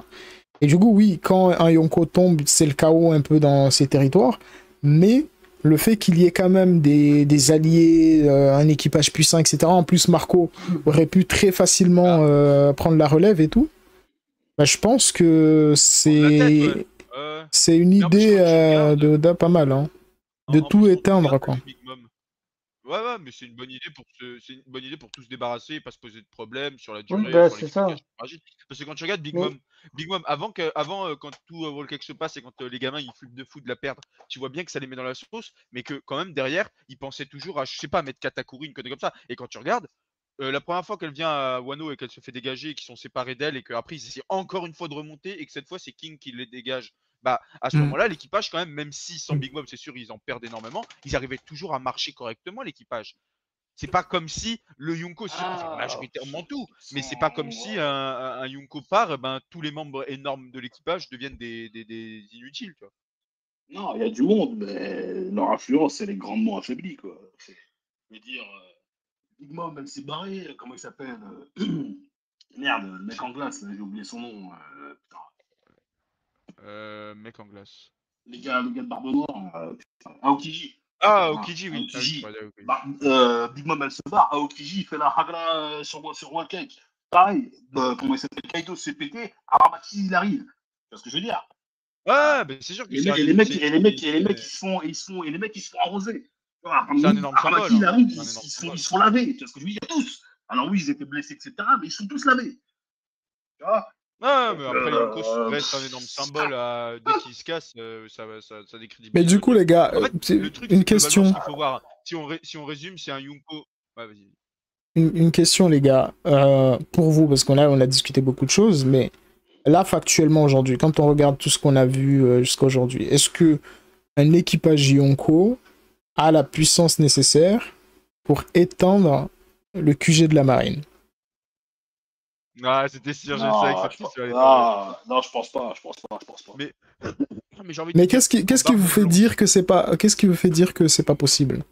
Et du coup, oui, quand un Yonko tombe, c'est le chaos un peu dans ses territoires, mais le fait qu'il y ait quand même des alliés, un équipage puissant, etc. En plus, Marco aurait pu très facilement prendre la relève et tout. Bah, je pense que De la tête, ouais. c'est une Mais en plus, idée quand tu de regardes, Oda pas mal, hein. De en plus, tout quand tu éteindre, regardes, t'as quoi. vu Big Mom. Ouais, mais c'est une bonne idée pour tout se débarrasser et pas se poser de problèmes sur la Oui, durée, bah sur c'est l'explication ça. fragile. Parce que quand tu regardes Mais Big Mom, quand tout Whole Cake se passe et quand les gamins ils flippent de fou de la perdre, tu vois bien que ça les met dans la sauce, mais que quand même derrière, ils pensaient toujours à, je sais pas, mettre Katakuri, une connerie comme ça. Et quand tu regardes, la première fois qu'elle vient à Wano et qu'elle se fait dégager et qu'ils sont séparés d'elle et qu'après ils essaient encore une fois de remonter et que cette fois c'est King qui les dégage. Bah, à ce Mm. moment-là, l'équipage, quand même si sans Big Mom, c'est sûr, ils en perdent énormément, ils arrivaient toujours à marcher correctement, l'équipage. C'est pas comme si le Yunko, enfin Ah, majoritairement tout, mais c'est pas comme si ouais. un Yunko part, ben, tous les membres énormes de l'équipage deviennent des inutiles, tu vois. Non, il y a du monde, mais leur influence, elle est grandement affaiblie, quoi. Je veux dire, Big Mom, elle s'est barrée, comment il s'appelle Merde, le mec en glace, là, j'ai oublié son nom. Putain, Mec en glace. le gars de Barbe Noire, putain, Aokiji. Ah, Voilà, Okiji, oui. Ah oui, tu Aokiji. parlais Okiji. Bah, Big Mom, elle se barre. Aokiji, il fait la Hagla sur One Cake. Pareil, comment il s'appelle Kaido se fait péter. Aramaki, il arrive. Tu vois ce que je veux dire? Ouais, ben c'est sûr que Et les mecs, et les mecs, ils se font arroser. c'est un énorme symbole, Aramaki, il hein. arrive, C'est un énorme ils symbole. se font laver. Tu vois ce que je veux dire? Tous. Alors oui, ils étaient blessés, etc., mais ils sont tous lavés. Tu vois? Ouais, mais Donc, après, Yonko reste un énorme symbole. Dès qu'il se casse, ça Mais décrédibilise du le coup, perso. les gars, En fait, c'est le truc, une c'est globalement ce question. qu'il faut voir. Si on résume, c'est un Yonko. Ouais, vas-y. Une question, les gars. Pour vous, parce on a discuté beaucoup de choses, mais là, factuellement, aujourd'hui, quand on regarde tout ce qu'on a vu jusqu'à aujourd'hui, est-ce que un équipage Yonko a la puissance nécessaire pour étendre le QG de la marine? Ah, c'était sûr, je savais que non, cette question allait tomber. non, je pense pas. Mais, mais j'ai envie de te Mais dire, quand qu'est-ce qui vous Barbe fait Blanche, dire que c'est pas, qu'est-ce qui vous fait dire que c'est pas possible?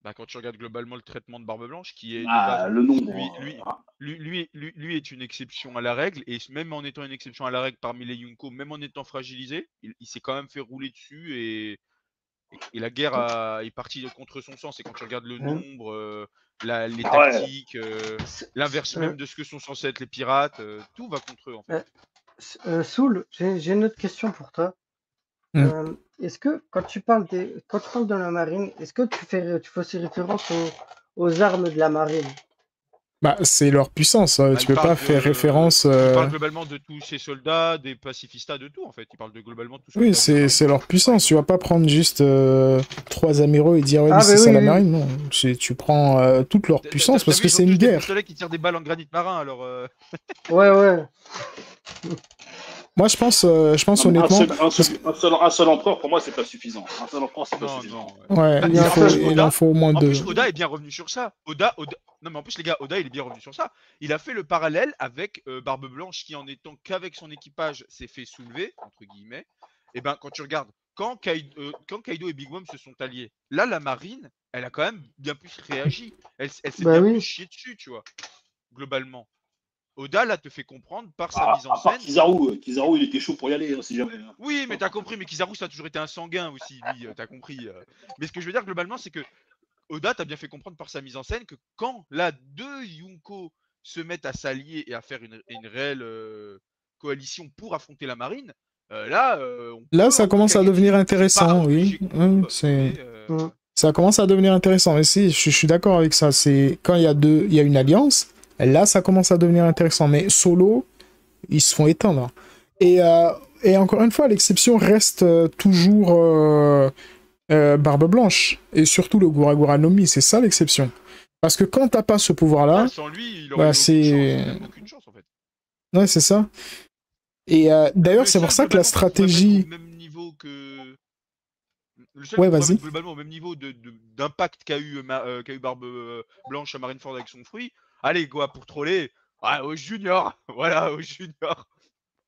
bah, quand tu regardes globalement le traitement de Barbe Blanche, qui est de base, Ah, le lui, nombre. lui, lui est une exception à la règle, et même en étant une exception à la règle parmi les Yunko, même en étant fragilisé, il s'est quand même fait rouler dessus, et la guerre est partie contre son sens. Et quand tu regardes le nombre, les Ah ouais. tactiques, l'inverse même de ce que sont censés être les pirates, tout va contre eux en fait. Soul, j'ai une autre question pour toi. Hmm. Est-ce que quand tu parles de la marine, est-ce que tu fais aussi référence aux armes de la marine? Bah, c'est leur puissance. Bah, Tu peux pas faire référence. il parle globalement de tous ces soldats, des pacifistas, de tout en fait. Il parle de globalement tout ce que Oui, tu as vu dans la c'est marine. leur puissance. Tu vas pas prendre juste 3 amiraux et dire ouais, mais Ah, c'est bah ça oui, la oui, oui. marine. Non, tu prends toute leur puissance T'as parce vu, que ils ont c'est une tous des guerre. pistolets qui tirent des balles en granit marin, alors. Ouais, ouais. Moi, je pense Non, mais honnêtement. un seul empereur, pour moi, c'est pas suffisant. Un seul empereur, c'est pas Non, suffisant. non. Ouais, Bah, Il en en plus, faut. il en faut au moins En 2. plus, Oda est bien revenu sur ça. Non, mais en plus, les gars, Oda, il est bien revenu sur ça. Il a fait le parallèle avec Barbe Blanche qui, en étant qu'avec son équipage, s'est fait soulever, entre guillemets. Et ben, quand tu regardes, quand Kaido et Big Mom se sont alliés, là, la marine, elle a quand même bien plus réagi. Elle s'est Bah bien plus oui. chiée dessus, tu vois, globalement. Oda, là, te fait comprendre par sa Ah, mise en à part scène. Kizaru, Kizaru, il était chaud pour y aller, hein, si jamais. Hein. Oui, mais t'as compris, mais Kizaru, ça a toujours été un sanguin aussi, lui, t'as compris. Mais ce que je veux dire, globalement, c'est que Oda t'a bien fait comprendre par sa mise en scène que quand là deux Yunko se mettent à s'allier et à faire une réelle coalition pour affronter la marine, Là, on ça peut commence à kageki. devenir C'est pas intéressant, oui. obligé contre, C'est. mais Mm. Ça commence à devenir intéressant. Mais si, je suis d'accord avec ça. C'est quand il y a une alliance, là, ça commence à devenir intéressant. Mais solo, ils se font éteindre. Et encore une fois, l'exception reste toujours Barbe Blanche. Et surtout le Guragura no Mi. C'est ça l'exception. Parce que quand t'as pas ce pouvoir-là, sans lui, il aurait bah eu aucune chance, c'est. même aucune chance en fait. Ouais, c'est ça. Et d'ailleurs, Le c'est pour seul ça que la globalement qu'on pourrait mettre au stratégie. même niveau que le seul Ouais, qu'on pourrait vas-y. mettre globalement au même niveau d'impact qu'a eu Barbe Blanche à Marineford avec son fruit, allez quoi, pour troller, au junior, voilà, au junior.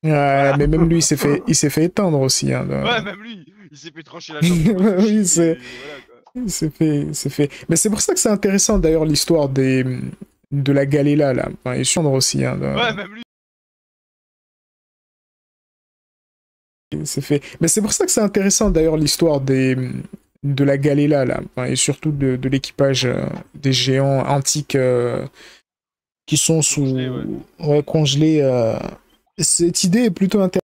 Voilà. Mais même lui, il s'est fait éteindre aussi. Hein, Ouais, même lui, il s'est fait trancher la jambe comme un oui, sushi et voilà quoi. c'est fait. Mais c'est pour ça que c'est intéressant d'ailleurs l'histoire de la Galela là. Enfin, et Chandre aussi. Hein, Ouais, même lui. c'est fait. Mais c'est pour ça que c'est intéressant d'ailleurs l'histoire de la Galela là. Enfin, et surtout de l'équipage des géants antiques. qui sont sous Congelés, ouais. ouais, congelés. Cette idée est plutôt intéressante.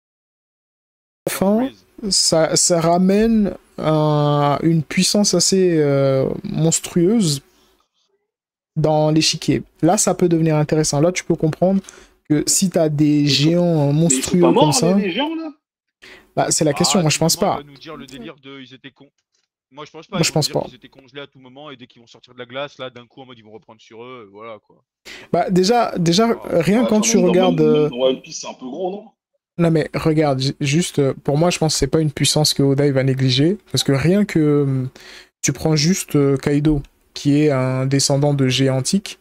Enfin, Freeze. ça ramène une puissance assez monstrueuse dans l'échiquier. Là, ça peut devenir intéressant. Là, tu peux comprendre que si tu as des géants Mais ils sont pas monstrueux comme morts, ça, les géants, là? bah, c'est la question. Ah, à Moi, je tout pense moment, il pas. va nous dire le délire de ils étaient cons. Moi, je pense pas. Moi, Ils je vont nous pense dire pas. qu'ils étaient congelés à tout moment et dès qu'ils vont sortir de la glace, là, d'un coup, en mode, ils vont reprendre sur eux. Voilà, quoi. Bah, déjà, Ah, rien Ouais, quand enfin, tu même regardes. même dans One Piece, c'est un peu gros, non? Non, mais regarde, juste, pour moi, je pense que c'est pas une puissance que Oda il va négliger. Parce que rien que tu prends juste Kaido, qui est un descendant de géant antique,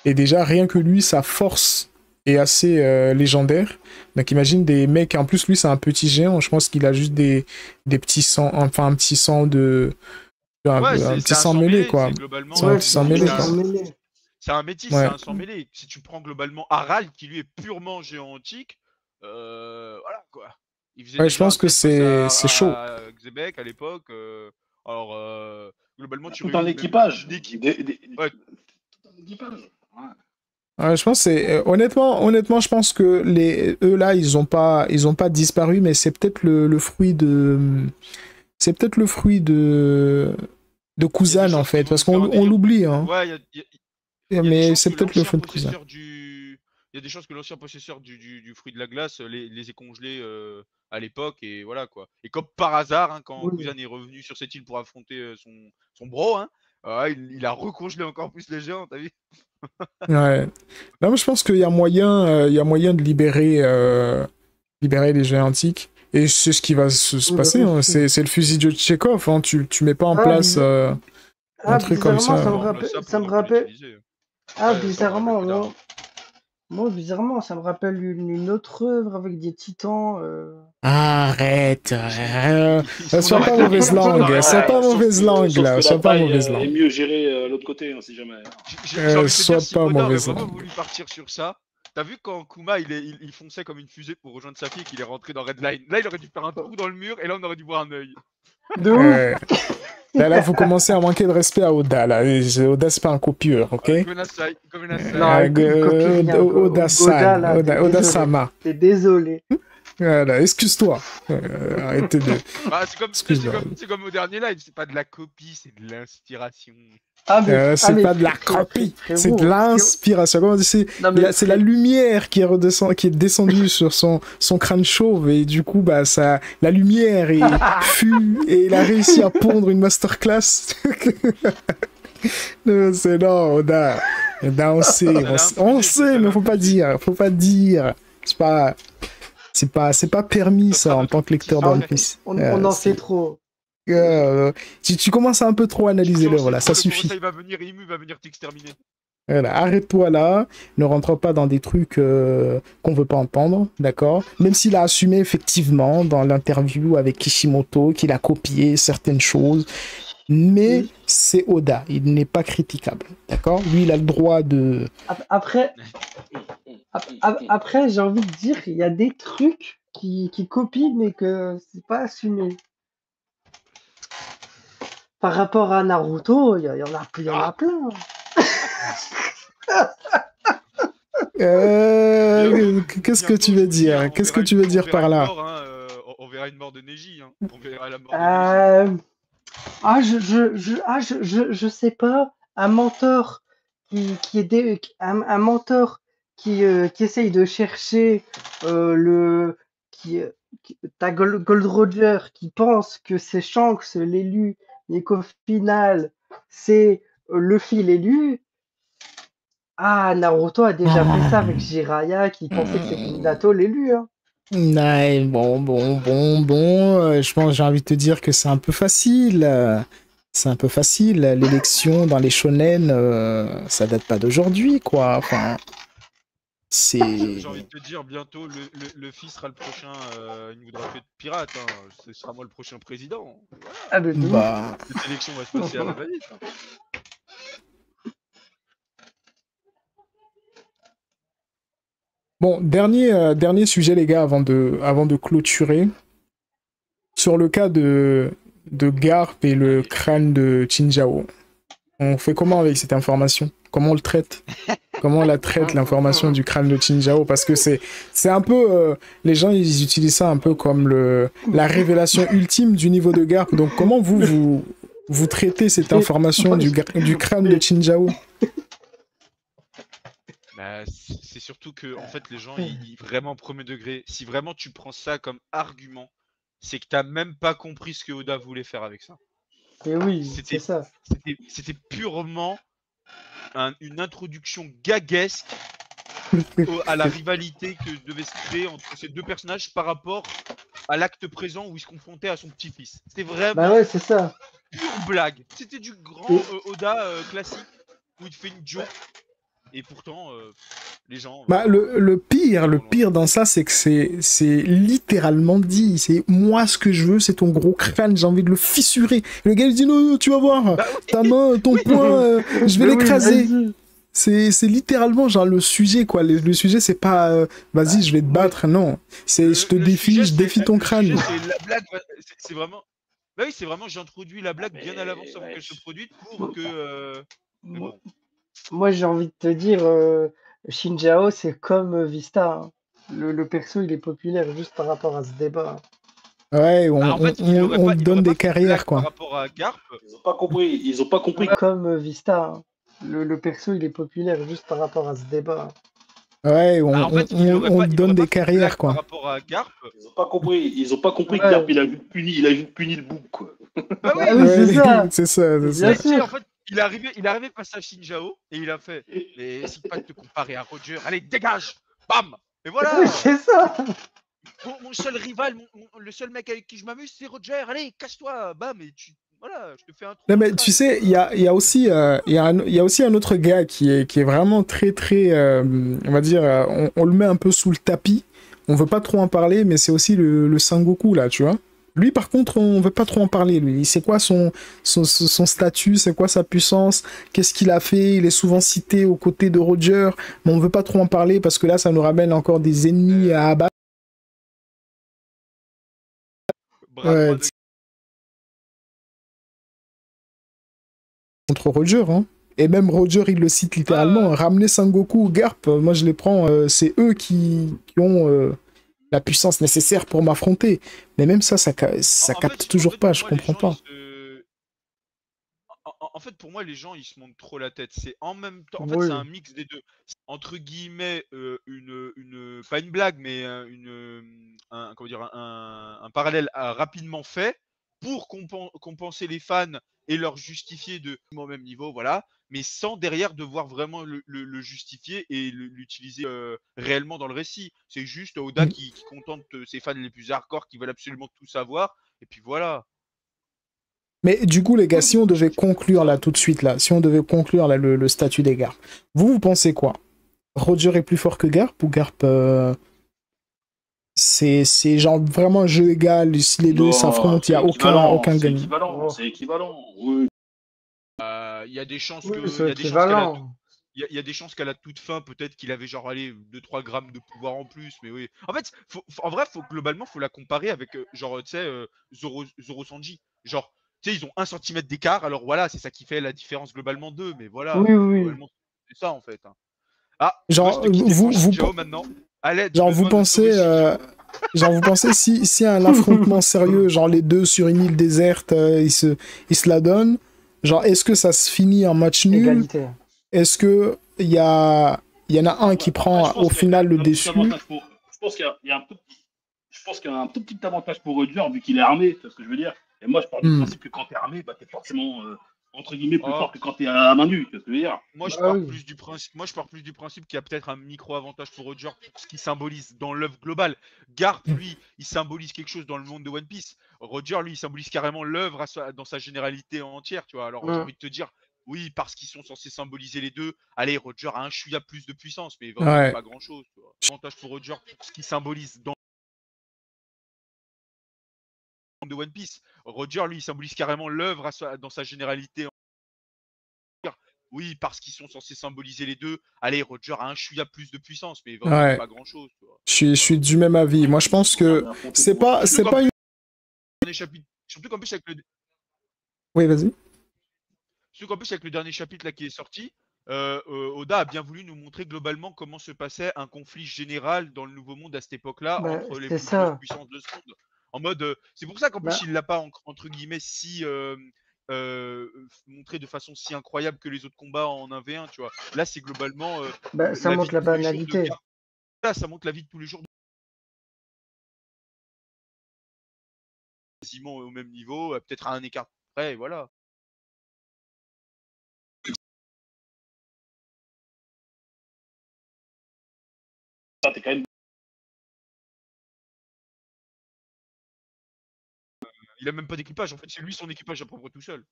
et déjà, rien que lui, sa force est assez légendaire. Donc imagine des mecs, en plus lui c'est un petit géant, je pense qu'il a juste des petits sangs, enfin un petit sang de... ouais, Un c'est petit un sang sang mêlé mêlé. quoi. C'est globalement. C'est un Ouais, petit c'est sang un C'est mêlé gros quoi. sang un, mêlé. c'est un métis, c'est Ouais. un sang mêlé. Si tu prends globalement Harald, qui lui est purement géant antique, voilà, quoi. Il faisait Ouais, je déjà un pense que test face c'est chaud. à Xebec à l'époque. Alors, globalement, tu Tout un réunis même équipage. une équipe. Ouais, Tout un équipage. Ouais. Ouais, je pense que c'est honnêtement, je pense que eux là, ils ont pas disparu, mais c'est peut-être le fruit de de il y a des Kuzan en chances qu'ils fait, vont parce nous faire un on délire. l'oublie hein. Ouais, il y a des Mais chances c'est que peut-être le l'ancien fruit de Kuzan. possesseur du. Il y a des chances que l'ancien possesseur du fruit de la glace les ait congelés à l'époque et voilà quoi. Et comme par hasard, hein, quand Oui. Kuzan est revenu sur cette île pour affronter son bro, hein, il a recongelé encore plus les géants, t'as vu? Ouais. Non, mais je pense qu'il y a il y a moyen de libérer les géants antiques. Et c'est ce qui va se Oui, passer. Hein. aussi. C'est le fusil de Tchekhov. Hein. Tu mets pas en Ah, place un truc comme Ah, bizarrement, on ça. met en place ça ça me pendant qu'on rappelle. l'utilisait. Ah, Ouais, ça me rappelle bizarrement, que dalle. moi, bizarrement, ça me rappelle une autre œuvre avec des titans. Arrête. Ils sont Sois dans la pas copie, mauvaise ils sont dans langue. Red Sois Line. pas mauvaise langue Sauf là. que la Sois pas paille mauvaise est langue. mieux gérée de l'autre côté, hein, si jamais. J'ai envie de te dire, Sois si pas Oda aurait mauvaise vraiment langue. voulu partir sur ça, t'as vu quand Kuma il fonçait comme une fusée pour rejoindre sa fille et qu'il est rentré dans Red Line. Là, il aurait dû faire un trou dans le mur et là, on aurait dû voir un œil. De ouf! Là, vous commencez à manquer de respect à Oda. Là. Oda, c'est pas un copieur, ok? Gomenasai, Gomenasai. Non, il copie rien. Oda-san. là, t'es désolé. Oda-sama. T'es désolé. Voilà, excuse-toi. Arrêtez de. Bah, Excuse-moi. c'est comme au dernier live, c'est pas de la copie, c'est de l'inspiration. C'est pas de la copie, c'est de l'inspiration. Comment on dit, c'est la lumière qui est descendue sur son crâne chauve et du coup bah ça, la lumière fut et il a réussi à pondre une masterclass. Non, c'est non, Oda, on sait, mais faut pas dire. C'est pas permis ça en tant que lecteur de One Piece. On en sait trop. Tu commences à un peu trop analyser l'œuvre là, ça suffit. Il va venir, Imu va venir t'exterminer. Voilà, arrête-toi là, ne rentre pas dans des trucs qu'on veut pas entendre, d'accord? Même s'il a assumé effectivement dans l'interview avec Kishimoto qu'il a copié certaines choses, mais c'est Oda, il n'est pas critiquable, d'accord? Lui, il a le droit de... Après, j'ai envie de dire, il y a des trucs qui copient, mais que c'est pas assumé. Par rapport à Naruto, il y en a plein. Qu'est-ce que tu veux dire? Qu'est-ce que tu veux dire par là? On verra une mort de Neji. Hein. On verra la mort de Neji. Je sais pas. Un mentor un mentor qui essaye de chercher t'as Gold Roger qui pense que c'est Shanks l'élu, mais qu'au final c'est Luffy l'élu. Ah, Naruto a déjà fait ça avec Jiraiya qui pensait que c'était Minato l'élu. Hein. Ouais, bon, je pense, j'ai envie de te dire que c'est un peu facile. C'est un peu facile. L'élection dans les shonen, ça date pas d'aujourd'hui, quoi. Enfin, c'est... J'ai envie de te dire, bientôt, Luffy sera le prochain. Il nous voudra plus de pirate. Hein. Ce sera moi le prochain président. Voilà. Ah, mais bah... Cette élection va se passer à la va-vite. Hein. Bon, dernier sujet, les gars, avant de clôturer. Sur le cas de Garp et le crâne de Chinjao. On fait comment avec cette information? Comment on le traite? Comment on la traite, l'information du crâne de Chinjao? Parce que c'est un peu... les gens, ils utilisent ça un peu comme la révélation ultime du niveau de Garp. Donc, comment vous traitez cette information du crâne de Chinjao? Bah, c'est surtout que, en fait, les gens, vraiment premier degré, si vraiment tu prends ça comme argument, c'est que t'as même pas compris ce que Oda voulait faire avec ça. Et oui, c'est ça. C'était purement une introduction gaguesque à la rivalité que devait se créer entre ces deux personnages par rapport à l'acte présent où il se confrontait à son petit-fils. C'était vraiment Bah ouais, c'est ça. pure blague. C'était du grand Oda classique où il te fait une joke. Et pourtant, les gens... Bah, le pire dans ça, c'est que c'est littéralement dit. C'est moi, ce que je veux, c'est ton gros crâne, j'ai envie de le fissurer. Et le gars, il dit non, tu vas voir, ta main, ton poing, je vais l'écraser. C'est littéralement genre le sujet, quoi. Le sujet, c'est pas vas-y, je vais te battre, non. C'est je te défie, je défie ton crâne. La blague, c'est vraiment... Bah oui, c'est vraiment, j'introduis la blague bien à l'avance avant qu'elle se produise pour que... Moi, j'ai envie de te dire, Shinjao, c'est comme Vista. Hein. Le perso, il est populaire juste par rapport à ce débat. Ouais, on donne des carrières, quoi. Par rapport à Garp. Ils ont pas compris. Comme Vista. Hein. Le perso, il est populaire juste par rapport à ce débat. Ouais, on donne des carrières, quoi. Par rapport à Garp. Ils ont pas compris que Garp, il a juste puni le bouc, quoi. Bah oui, c'est ça. En fait, il est arrivé face à Shinjao et il a fait mais essaye pas de te comparer à Roger, allez dégage, bam, et voilà. C'est ça. Mon seul rival, le seul mec avec qui je m'amuse, c'est Roger, allez casse-toi, bam, et voilà, je te fais un trou. Non mais tu sais, il y a aussi un autre gars qui est vraiment très on va dire, on le met un peu sous le tapis. On veut pas trop en parler, mais c'est aussi le Sengoku là, tu vois. Lui, par contre, on veut pas trop en parler, lui. C'est quoi son statut, c'est quoi sa puissance, qu'est-ce qu'il a fait, il est souvent cité aux côtés de Roger, mais on veut pas trop en parler parce que là, ça nous ramène encore des ennemis à abattre. Contre Roger, hein. Et même Roger, il le cite littéralement. Ramener Sengoku ou Garp, moi je les prends, c'est eux qui ont... la puissance nécessaire pour m'affronter. Mais même ça capte toujours pas, je comprends pas. En fait, pour moi, les gens, ils se montent trop la tête. C'est en même temps, en fait, c'est un mix des deux. Entre guillemets, pas une blague, mais un parallèle rapidement fait pour compenser les fans et leur justifier au même niveau, voilà, mais sans derrière devoir vraiment le justifier et l'utiliser réellement dans le récit. C'est juste Oda qui contente ses fans les plus hardcore qui veulent absolument tout savoir, et puis voilà. Mais du coup, les gars, si on devait conclure là tout de suite, là, si on devait conclure là, le statut des Garp, vous pensez quoi? Roger est plus fort que Garp ou Garp c'est genre vraiment un jeu égal, si les deux s'affrontent, il n'y a aucun gagnant. C'est équivalent, oui. Il y a des chances il y a des chances qu'à la toute fin, peut-être qu'il avait genre 2-3 grammes de pouvoir en plus, mais oui. En fait, en vrai, globalement, faut la comparer avec genre, tu sais, Zoro Sanji. Genre, tu sais, ils ont 1 centimètre d'écart, alors voilà, c'est ça qui fait la différence globalement d'eux, mais voilà. Globalement, c'est ça en fait. Hein. Ah, genre, vous pensez si un affrontement sérieux, genre les deux sur une île déserte, ils se la donnent, genre est-ce que ça se finit en match nul? Égalité. Est-ce que il y en a un qui prend au final le dessus? Je pense qu'il y a un tout petit avantage pour Roger vu qu'il est armé, tu vois ce que je veux dire. Et moi je pars du principe que quand t'es armé, bah t'es forcément entre guillemets plus fort que quand t'es à main nue, tu vois ce que je veux dire. Moi je pars plus du principe qu'il y a peut-être un micro-avantage pour Roger pour ce qu'il symbolise dans l'œuvre globale. Garp, lui, il symbolise quelque chose dans le monde de One Piece. Roger, lui, il symbolise carrément l'œuvre dans sa généralité entière, tu vois. Alors j'ai envie de te dire, oui, parce qu'ils sont censés symboliser les deux. Allez, Roger a un chouïa plus de puissance, mais vraiment pas grand-chose. Avantage pour Roger pour ce qu'il symbolise dans de One Piece. Roger, lui, il symbolise carrément l'œuvre dans sa généralité. Oui, parce qu'ils sont censés symboliser les deux. Allez, Roger a un chouïa plus de puissance, mais vraiment pas grand-chose. Je suis du même avis. Moi, je pense que c'est pas une... Surtout qu'en plus, avec le... Oui, vas-y. Surtout qu'en plus, avec le dernier chapitre là qui est sorti, Oda a bien voulu nous montrer globalement comment se passait un conflit général dans le Nouveau Monde à cette époque-là Bah, entre les c'est plus grosses ça. puissances de ce monde. En mode, c'est pour ça qu'en plus Bah, il l'a pas entre guillemets si montré de façon si incroyable que les autres combats en 1v1, tu vois. Là, c'est globalement bah, ça la vie montre de la tous les jours de banalité. Garp. Là, ça montre la vie de tous les jours quasiment au même niveau, peut-être à un écart près, et voilà. Ça, t'es quand même. Il a même pas d'équipage, en fait, c'est lui son équipage à propre tout seul.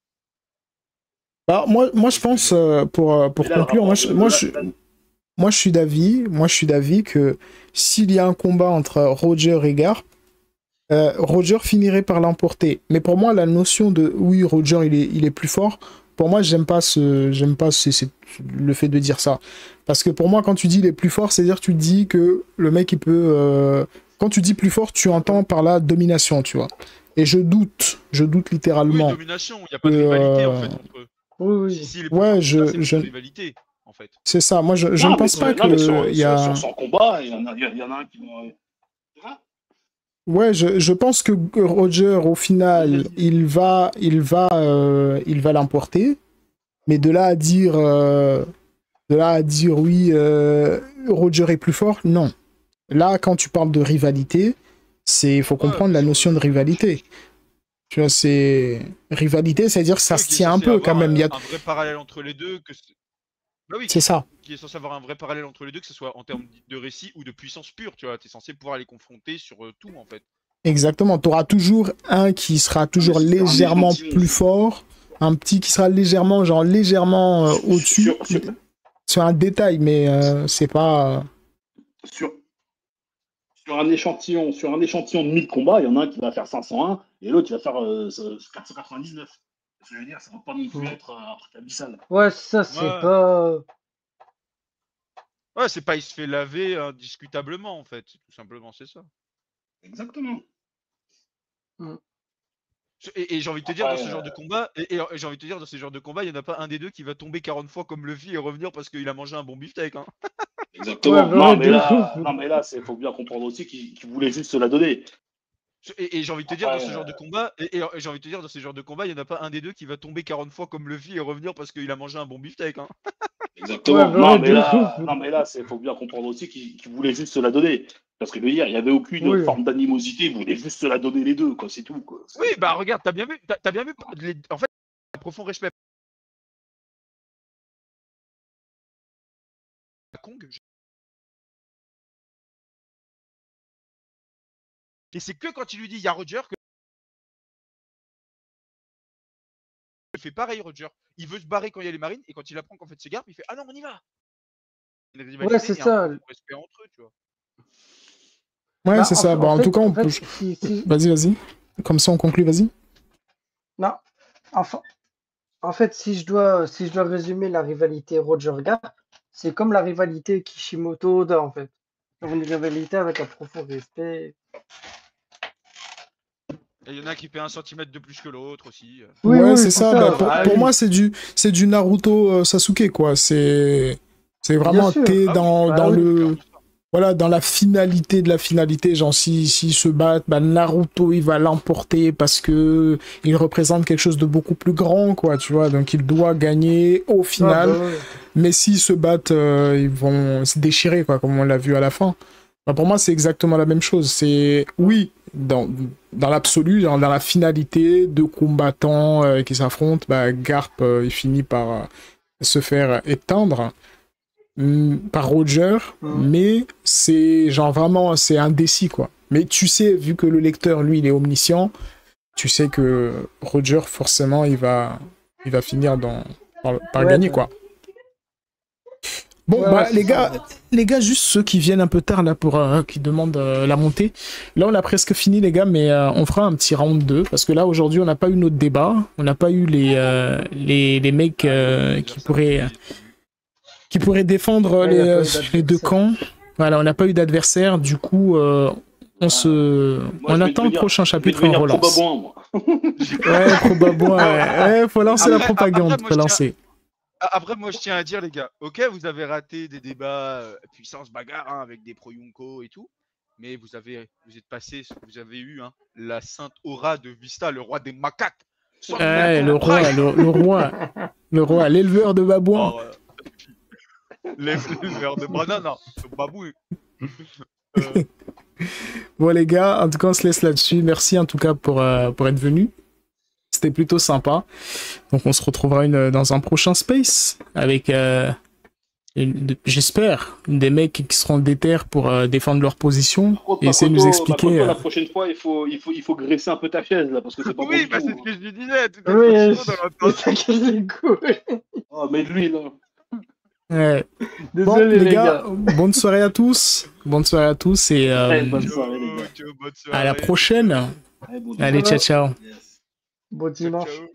Bah, moi, je pense, pour Mais là, le conclure, rapport moi, je suis d'avis que s'il y a un combat entre Roger et Garp, Roger finirait par l'emporter. Mais pour moi, la notion de oui, Roger, il est plus fort, pour moi, j'aime pas le fait de dire ça. Parce que pour moi, quand tu dis il est plus fort, c'est-à-dire tu dis que le mec, il peut. Quand tu dis plus fort, tu entends par la domination, tu vois. Et je doute Oui, littéralement. domination, il n'y a pas de rivalité en fait entre eux. Oui, Si, oui. si il est plus Ouais, fort, là, c'est une rivalité en fait. c'est ça. Moi, je Non, ne mais pense pas non, mais que il y a. sur son combat, il y en a un qui va. Hein. Ouais, je pense que Roger, au final, il va l'emporter. Mais de là à dire, oui, Roger est plus fort, non. Là, quand tu parles de rivalité, il faut comprendre la notion de rivalité. Tu vois, c'est rivalité, c'est-à-dire que ça Oui, se qui est tient un censé peu avoir quand même. Il y a... un vrai parallèle entre les deux. Bah oui, C'est ça. qui est censé avoir un vrai parallèle entre les deux, que ce soit en termes de récit ou de puissance pure, tu vois. T'es censé pouvoir les confronter sur tout en fait. Exactement. Tu auras toujours un qui sera toujours mais c'est un légèrement échantillon plus aussi. fort, un petit qui sera légèrement au-dessus. Sur un détail, mais c'est pas. Sur un échantillon de 1000 combats, il y en a un qui va faire 501 et l'autre qui va faire 499. Ce que je veux dire, ça va pas non plus être un truc abyssal. Ouais, ça, c'est Ouais. pas. Ouais, c'est pas il se fait laver indiscutablement en fait. Tout simplement, c'est ça. Exactement. Et j'ai envie de te dire, Après, dans ce genre de combat, et j'ai envie de te dire, dans ce genre de combat, il n'y en a pas un des deux qui va tomber 40 fois comme Luffy et revenir parce qu'il a mangé un bon beefsteak. Hein. Exactement. Ouais, bah ouais, Non, mais là, faut bien comprendre aussi qu'il voulait juste se la donner. Et j'ai envie de te dire, dans ce genre de combat, et j'ai envie de te dire, dans ce genre de combat, il n'y en a pas un des deux qui va tomber 40 fois comme Luffy et revenir parce qu'il a mangé un bon beefsteak. Hein. Exactement. Ouais, bah non, ouais, mais de là, ouf. non, mais là, faut bien comprendre aussi qu'il voulait juste se la donner. Parce que je veux dire, il n'y avait aucune Oui. forme d'animosité, il voulait juste se la donner les deux, quoi, c'est tout. Quoi. Oui, bah regarde, t'as bien vu, en fait, un profond respect. Kong. Et c'est que quand il lui dit, il y a Roger, que il fait pareil, Roger. Il veut se barrer quand il y a les marines, et quand il apprend qu'en fait c'est Garp, il fait, ah non, on y va. Une rivalité Ouais, c'est et un ça. profond respect entre eux, tu vois. Ouais, Bah, c'est ça. Bon, en tout cas, on peut. si... Vas-y. Comme ça, on conclut, vas-y. Non, enfin, en fait, si je dois résumer la rivalité Roger-Garp, c'est comme la rivalité Kishimoto-Oda, en fait. Une rivalité avec un profond respect. Et il y en a qui fait 1 centimètre de plus que l'autre aussi. Oui, Ouais, oui, c'est pour ça. ça. Bah, pour moi, c'est du Naruto Sasuke, quoi. C'est vraiment, sûr. t'es Ah oui, dans bah oui. le. Voilà, dans la finalité de la finalité, genre s'ils se battent, bah, Naruto il va l'emporter parce que il représente quelque chose de beaucoup plus grand, quoi, tu vois, donc il doit gagner au final. Ah, bah ouais. Mais s'ils se battent, ils vont se déchirer, quoi, comme on l'a vu à la fin. Bah, pour moi, c'est exactement la même chose. C'est, oui, dans l'absolu, dans la finalité, deux combattants qui s'affrontent, bah, Garp, il finit par se faire éteindre par Roger, mais c'est genre vraiment, c'est indécis, quoi. Mais tu sais, vu que le lecteur, lui, il est omniscient, tu sais que Roger, forcément, il va finir par gagner, quoi. Bon, Ouais, bah, ouais, les gars, juste ceux qui viennent un peu tard, là, qui demandent la montée. Là, on a presque fini, les gars, mais on fera un petit round 2, parce que là, aujourd'hui, on n'a pas eu notre débat, on n'a pas eu les mecs qui pourraient défendre les deux camps. Voilà, on n'a pas eu d'adversaire, du coup, on attend le prochain chapitre et on relance. Probablement, moi. Ouais, probablement, ouais, faut lancer la propagande, faut lancer. Après, moi, je tiens à dire, les gars, ok, vous avez raté des débats puissance bagarre hein, avec des pro-Yunko et tout, mais vous êtes passé, vous avez eu hein, la sainte aura de Vista, le roi des macaques. Son Ouais, le roi, prime. le roi, l'éleveur de babouins. Alors, l'éleveur de banane, babou. Bon les gars, en tout cas on se laisse là-dessus. Merci en tout cas pour être venu. C'était plutôt sympa. Donc on se retrouvera dans un prochain space avec, j'espère, des mecs qui seront déter pour défendre leur position Par contre, et essayer de nous expliquer. la prochaine fois, il faut graisser un peu ta chaise là, parce que c'est pas Oui, bon bah du c'est tout, ce que je lui disais. Tout Oui, dans la ça casse les couilles. Oh, mais de l'huile. Hein. Ouais. Bon Désolé les gars, bonne soirée à tous. Bonne soirée à tous et Ouais, bonne soirée, les gars. Bonne soirée. à la prochaine. Allez, bon Allez, ciao dimanche. ciao. Yes. Bon Ciao, dimanche. ciao.